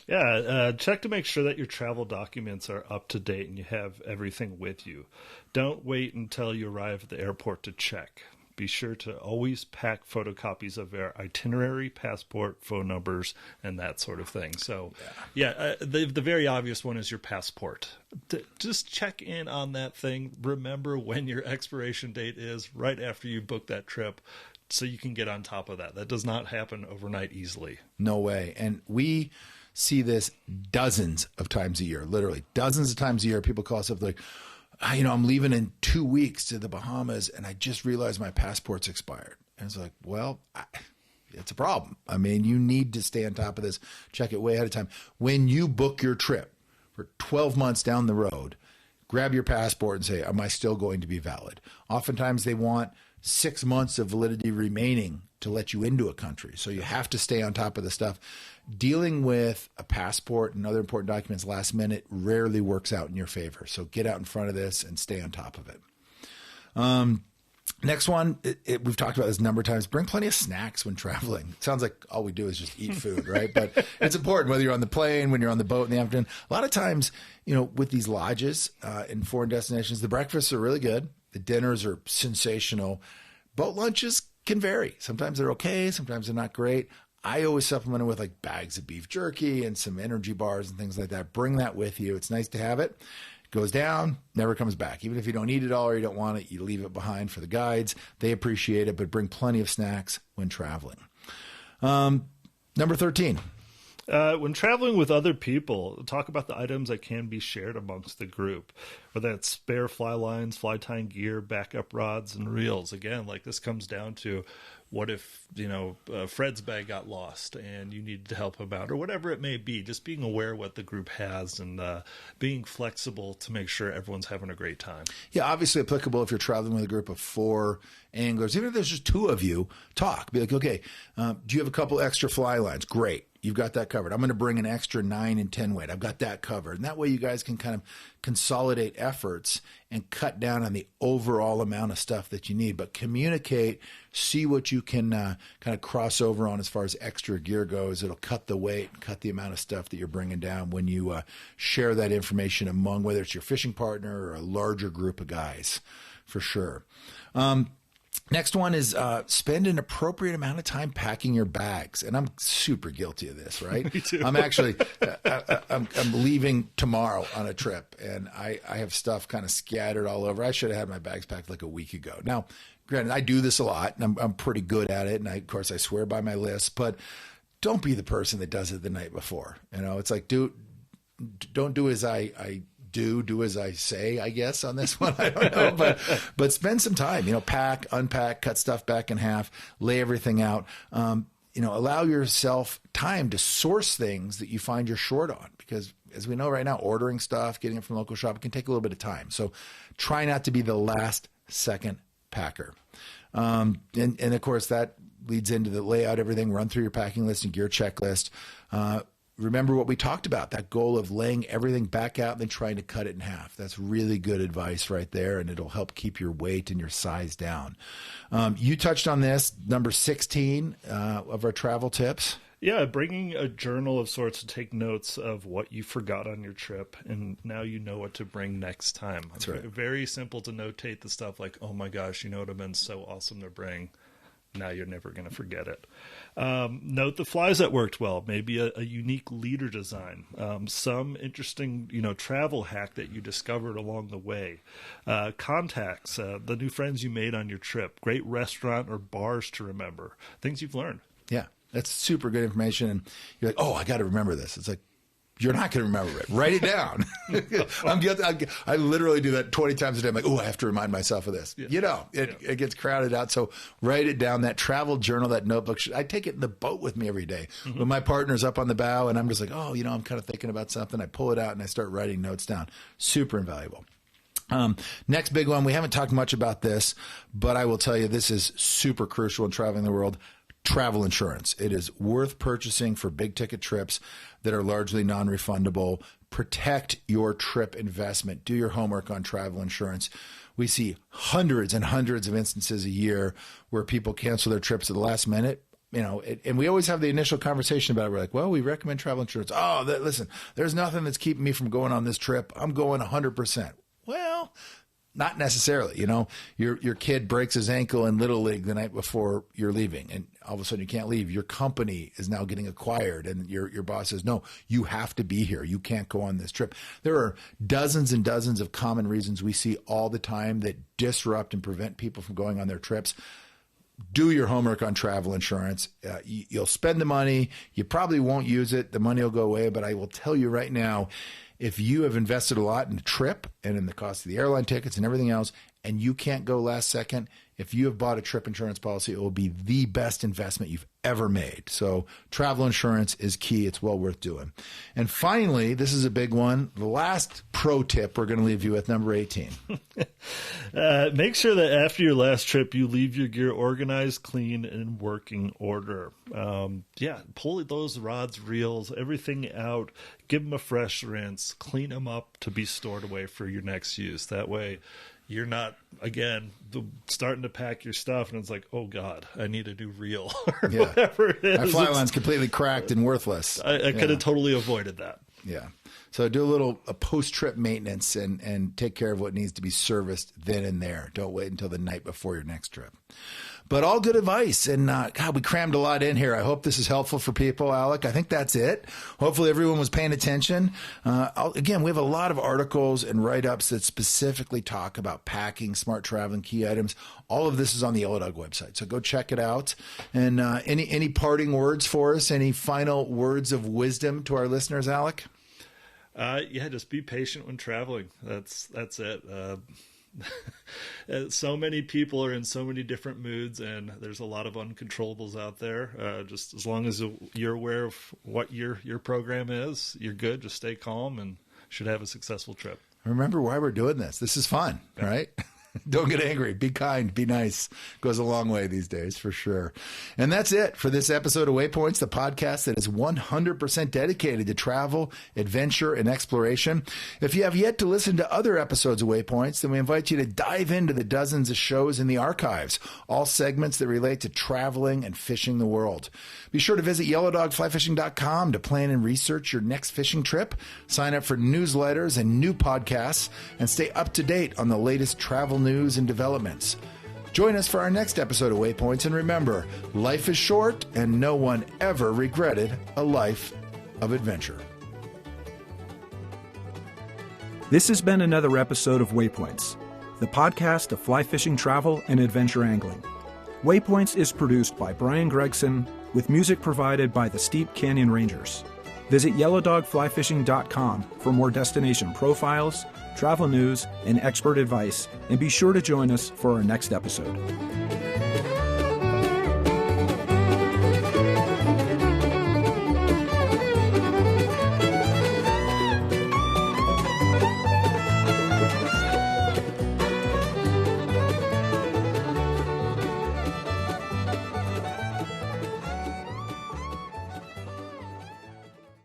Yeah, check to make sure that your travel documents are up to date and you have everything with you. Don't wait until you arrive at the airport to check. Be sure to always pack photocopies of your itinerary, passport, phone numbers, and that sort of thing. So, the very obvious one is your passport. Just check in on that thing. Remember when your expiration date is right after you book that trip, so you can get on top of that. That does not happen overnight easily. No way. And we see this dozens of times a year, literally dozens of times a year. People call us up like, I'm leaving in 2 weeks to the Bahamas and I just realized my passport's expired. And it's like, well, it's a problem. I mean, you need to stay on top of this. Check it way ahead of time. When you book your trip for 12 months down the road, grab your passport and say, am I still going to be valid? Oftentimes they want 6 months of validity remaining to let you into a country. So you have to stay on top of the stuff. Dealing with a passport and other important documents last minute rarely works out in your favor. So get out in front of this and stay on top of it. Next one, we've talked about this a number of times. Bring plenty of snacks when traveling. It sounds like all we do is just eat food, right? But it's important whether you're on the plane, when you're on the boat in the afternoon. A lot of times, with these lodges in foreign destinations, the breakfasts are really good. The dinners are sensational. Boat lunches can vary. Sometimes they're okay. Sometimes they're not great. I always supplement it with like bags of beef jerky and some energy bars and things like that. Bring that with you. It's nice to have it. Goes down, never comes back. Even if you don't eat it all or you don't want it, you leave it behind for the guides. They appreciate it, but bring plenty of snacks when traveling. Number 13. When traveling with other people, talk about the items that can be shared amongst the group, whether that's spare fly lines, fly tying gear, backup rods, and reels. Again, like this comes down to what if, Fred's bag got lost and you needed to help him out or whatever it may be. Just being aware what the group has and being flexible to make sure everyone's having a great time. Yeah, obviously applicable if you're traveling with a group of 4 anglers. Even if there's just 2 of you, talk. Be like, okay, do you have a couple extra fly lines? Great. You've got that covered. I'm going to bring an extra 9 and 10 weight. I've got that covered. And that way you guys can kind of consolidate efforts and cut down on the overall amount of stuff that you need. But communicate, see what you can kind of cross over on as far as extra gear goes. It'll cut the weight, cut the amount of stuff that you're bringing down when you share that information among, whether it's your fishing partner or a larger group of guys, for sure. Next one is spend an appropriate amount of time packing your bags. And I'm super guilty of this, right? Me too. I'm actually, I'm leaving tomorrow on a trip and I have stuff kind of scattered all over. I should have had my bags packed like a week ago. Now, granted, I do this a lot and I'm pretty good at it. And of course I swear by my list, but don't be the person that does it the night before. It's like, don't do as I do as I say, I guess, on this one. I don't know, but spend some time, pack, unpack, cut stuff back in half, lay everything out. Allow yourself time to source things that you find you're short on, because as we know right now, ordering stuff, getting it from local shop, it can take a little bit of time. So try not to be the last second packer. And of course that leads into the layout, everything, run through your packing list and gear checklist. Remember what we talked about, that goal of laying everything back out and then trying to cut it in half. That's really good advice right there, and it'll help keep your weight and your size down. You touched on this, number 16 of our travel tips. Yeah, bringing a journal of sorts to take notes of what you forgot on your trip, and now you know what to bring next time. That's right. Very simple to notate the stuff like, oh my gosh, it would have been so awesome to bring. Now you're never going to forget it. Note the flies that worked well, maybe a unique leader design, some interesting, travel hack that you discovered along the way, contacts, the new friends you made on your trip, great restaurant or bars to remember, things you've learned. Yeah, that's super good information. And you're like, oh, I got to remember this. It's like, you're not going to remember it. Write it down. I'm guilty. I literally do that 20 times a day. I'm like, oh, I have to remind myself of this. Yeah. It gets crowded out. So write it down. That travel journal, that notebook. I take it in the boat with me every day. Mm-hmm. When my partner's up on the bow and I'm just like, oh, I'm kind of thinking about something. I pull it out and I start writing notes down. Super invaluable. Next big one. We haven't talked much about this, but I will tell you this is super crucial in traveling the world. Travel insurance. It is worth purchasing for big ticket trips that are largely non-refundable. Protect your trip investment. Do your homework on travel insurance. We see hundreds and hundreds of instances a year where people cancel their trips at the last minute. And we always have the initial conversation about it. We're like, well, we recommend travel insurance. Oh, listen, there's nothing that's keeping me from going on this trip. I'm going 100%. Well, not necessarily. Your kid breaks his ankle in Little League the night before you're leaving, and all of a sudden you can't leave. Your company is now getting acquired, and your boss says, no, you have to be here. You can't go on this trip. There are dozens and dozens of common reasons we see all the time that disrupt and prevent people from going on their trips. Do your homework on travel insurance. You'll spend the money. You probably won't use it. The money will go away, but I will tell you right now, if you have invested a lot in the trip and in the cost of the airline tickets and everything else, and you can't go last second, if you have bought a trip insurance policy, it will be the best investment you've ever made. So travel insurance is key. It's well worth doing. And finally, this is a big one. The last pro tip we're going to leave you with, number 18. Make sure that after your last trip, you leave your gear organized, clean, and in working order. Pull those rods, reels, everything out. Give them a fresh rinse. Clean them up to be stored away for your next use. That way, you're not, again, starting to pack your stuff and it's like, oh God, I need a new reel or whatever it is. My fly line's completely cracked and worthless. I could have totally avoided that. Yeah. So do a post-trip maintenance and take care of what needs to be serviced then and there. Don't wait until the night before your next trip. But all good advice. And God, we crammed a lot in here. I hope this is helpful for people, Alec. I think that's it. Hopefully everyone was paying attention. Again, we have a lot of articles and write-ups that specifically talk about packing, smart traveling, key items. All of this is on the Yellow Dog website. So go check it out. And any parting words for us? Any final words of wisdom to our listeners, Alec? Just be patient when traveling. That's it. So many people are in so many different moods, and there's a lot of uncontrollables out there. Just as long as you're aware of what your program is, you're good. Just stay calm and should have a successful trip. Remember why we're doing this. This is fun, right? Don't get angry. Be kind. Be nice. Goes a long way these days, for sure. And that's it for this episode of Waypoints, the podcast that is 100% dedicated to travel, adventure, and exploration. If you have yet to listen to other episodes of Waypoints, then we invite you to dive into the dozens of shows in the archives, all segments that relate to traveling and fishing the world. Be sure to visit yellowdogflyfishing.com to plan and research your next fishing trip, sign up for newsletters and new podcasts, and stay up to date on the latest travel news and developments. Join us for our next episode of Waypoints, and remember, life is short and no one ever regretted a life of adventure. This has been another episode of Waypoints, the podcast of fly fishing travel and adventure angling. Waypoints is produced by Brian Gregson, with music provided by the Steep Canyon Rangers. Visit yellowdogflyfishing.com for more destination profiles, travel news, and expert advice, and be sure to join us for our next episode.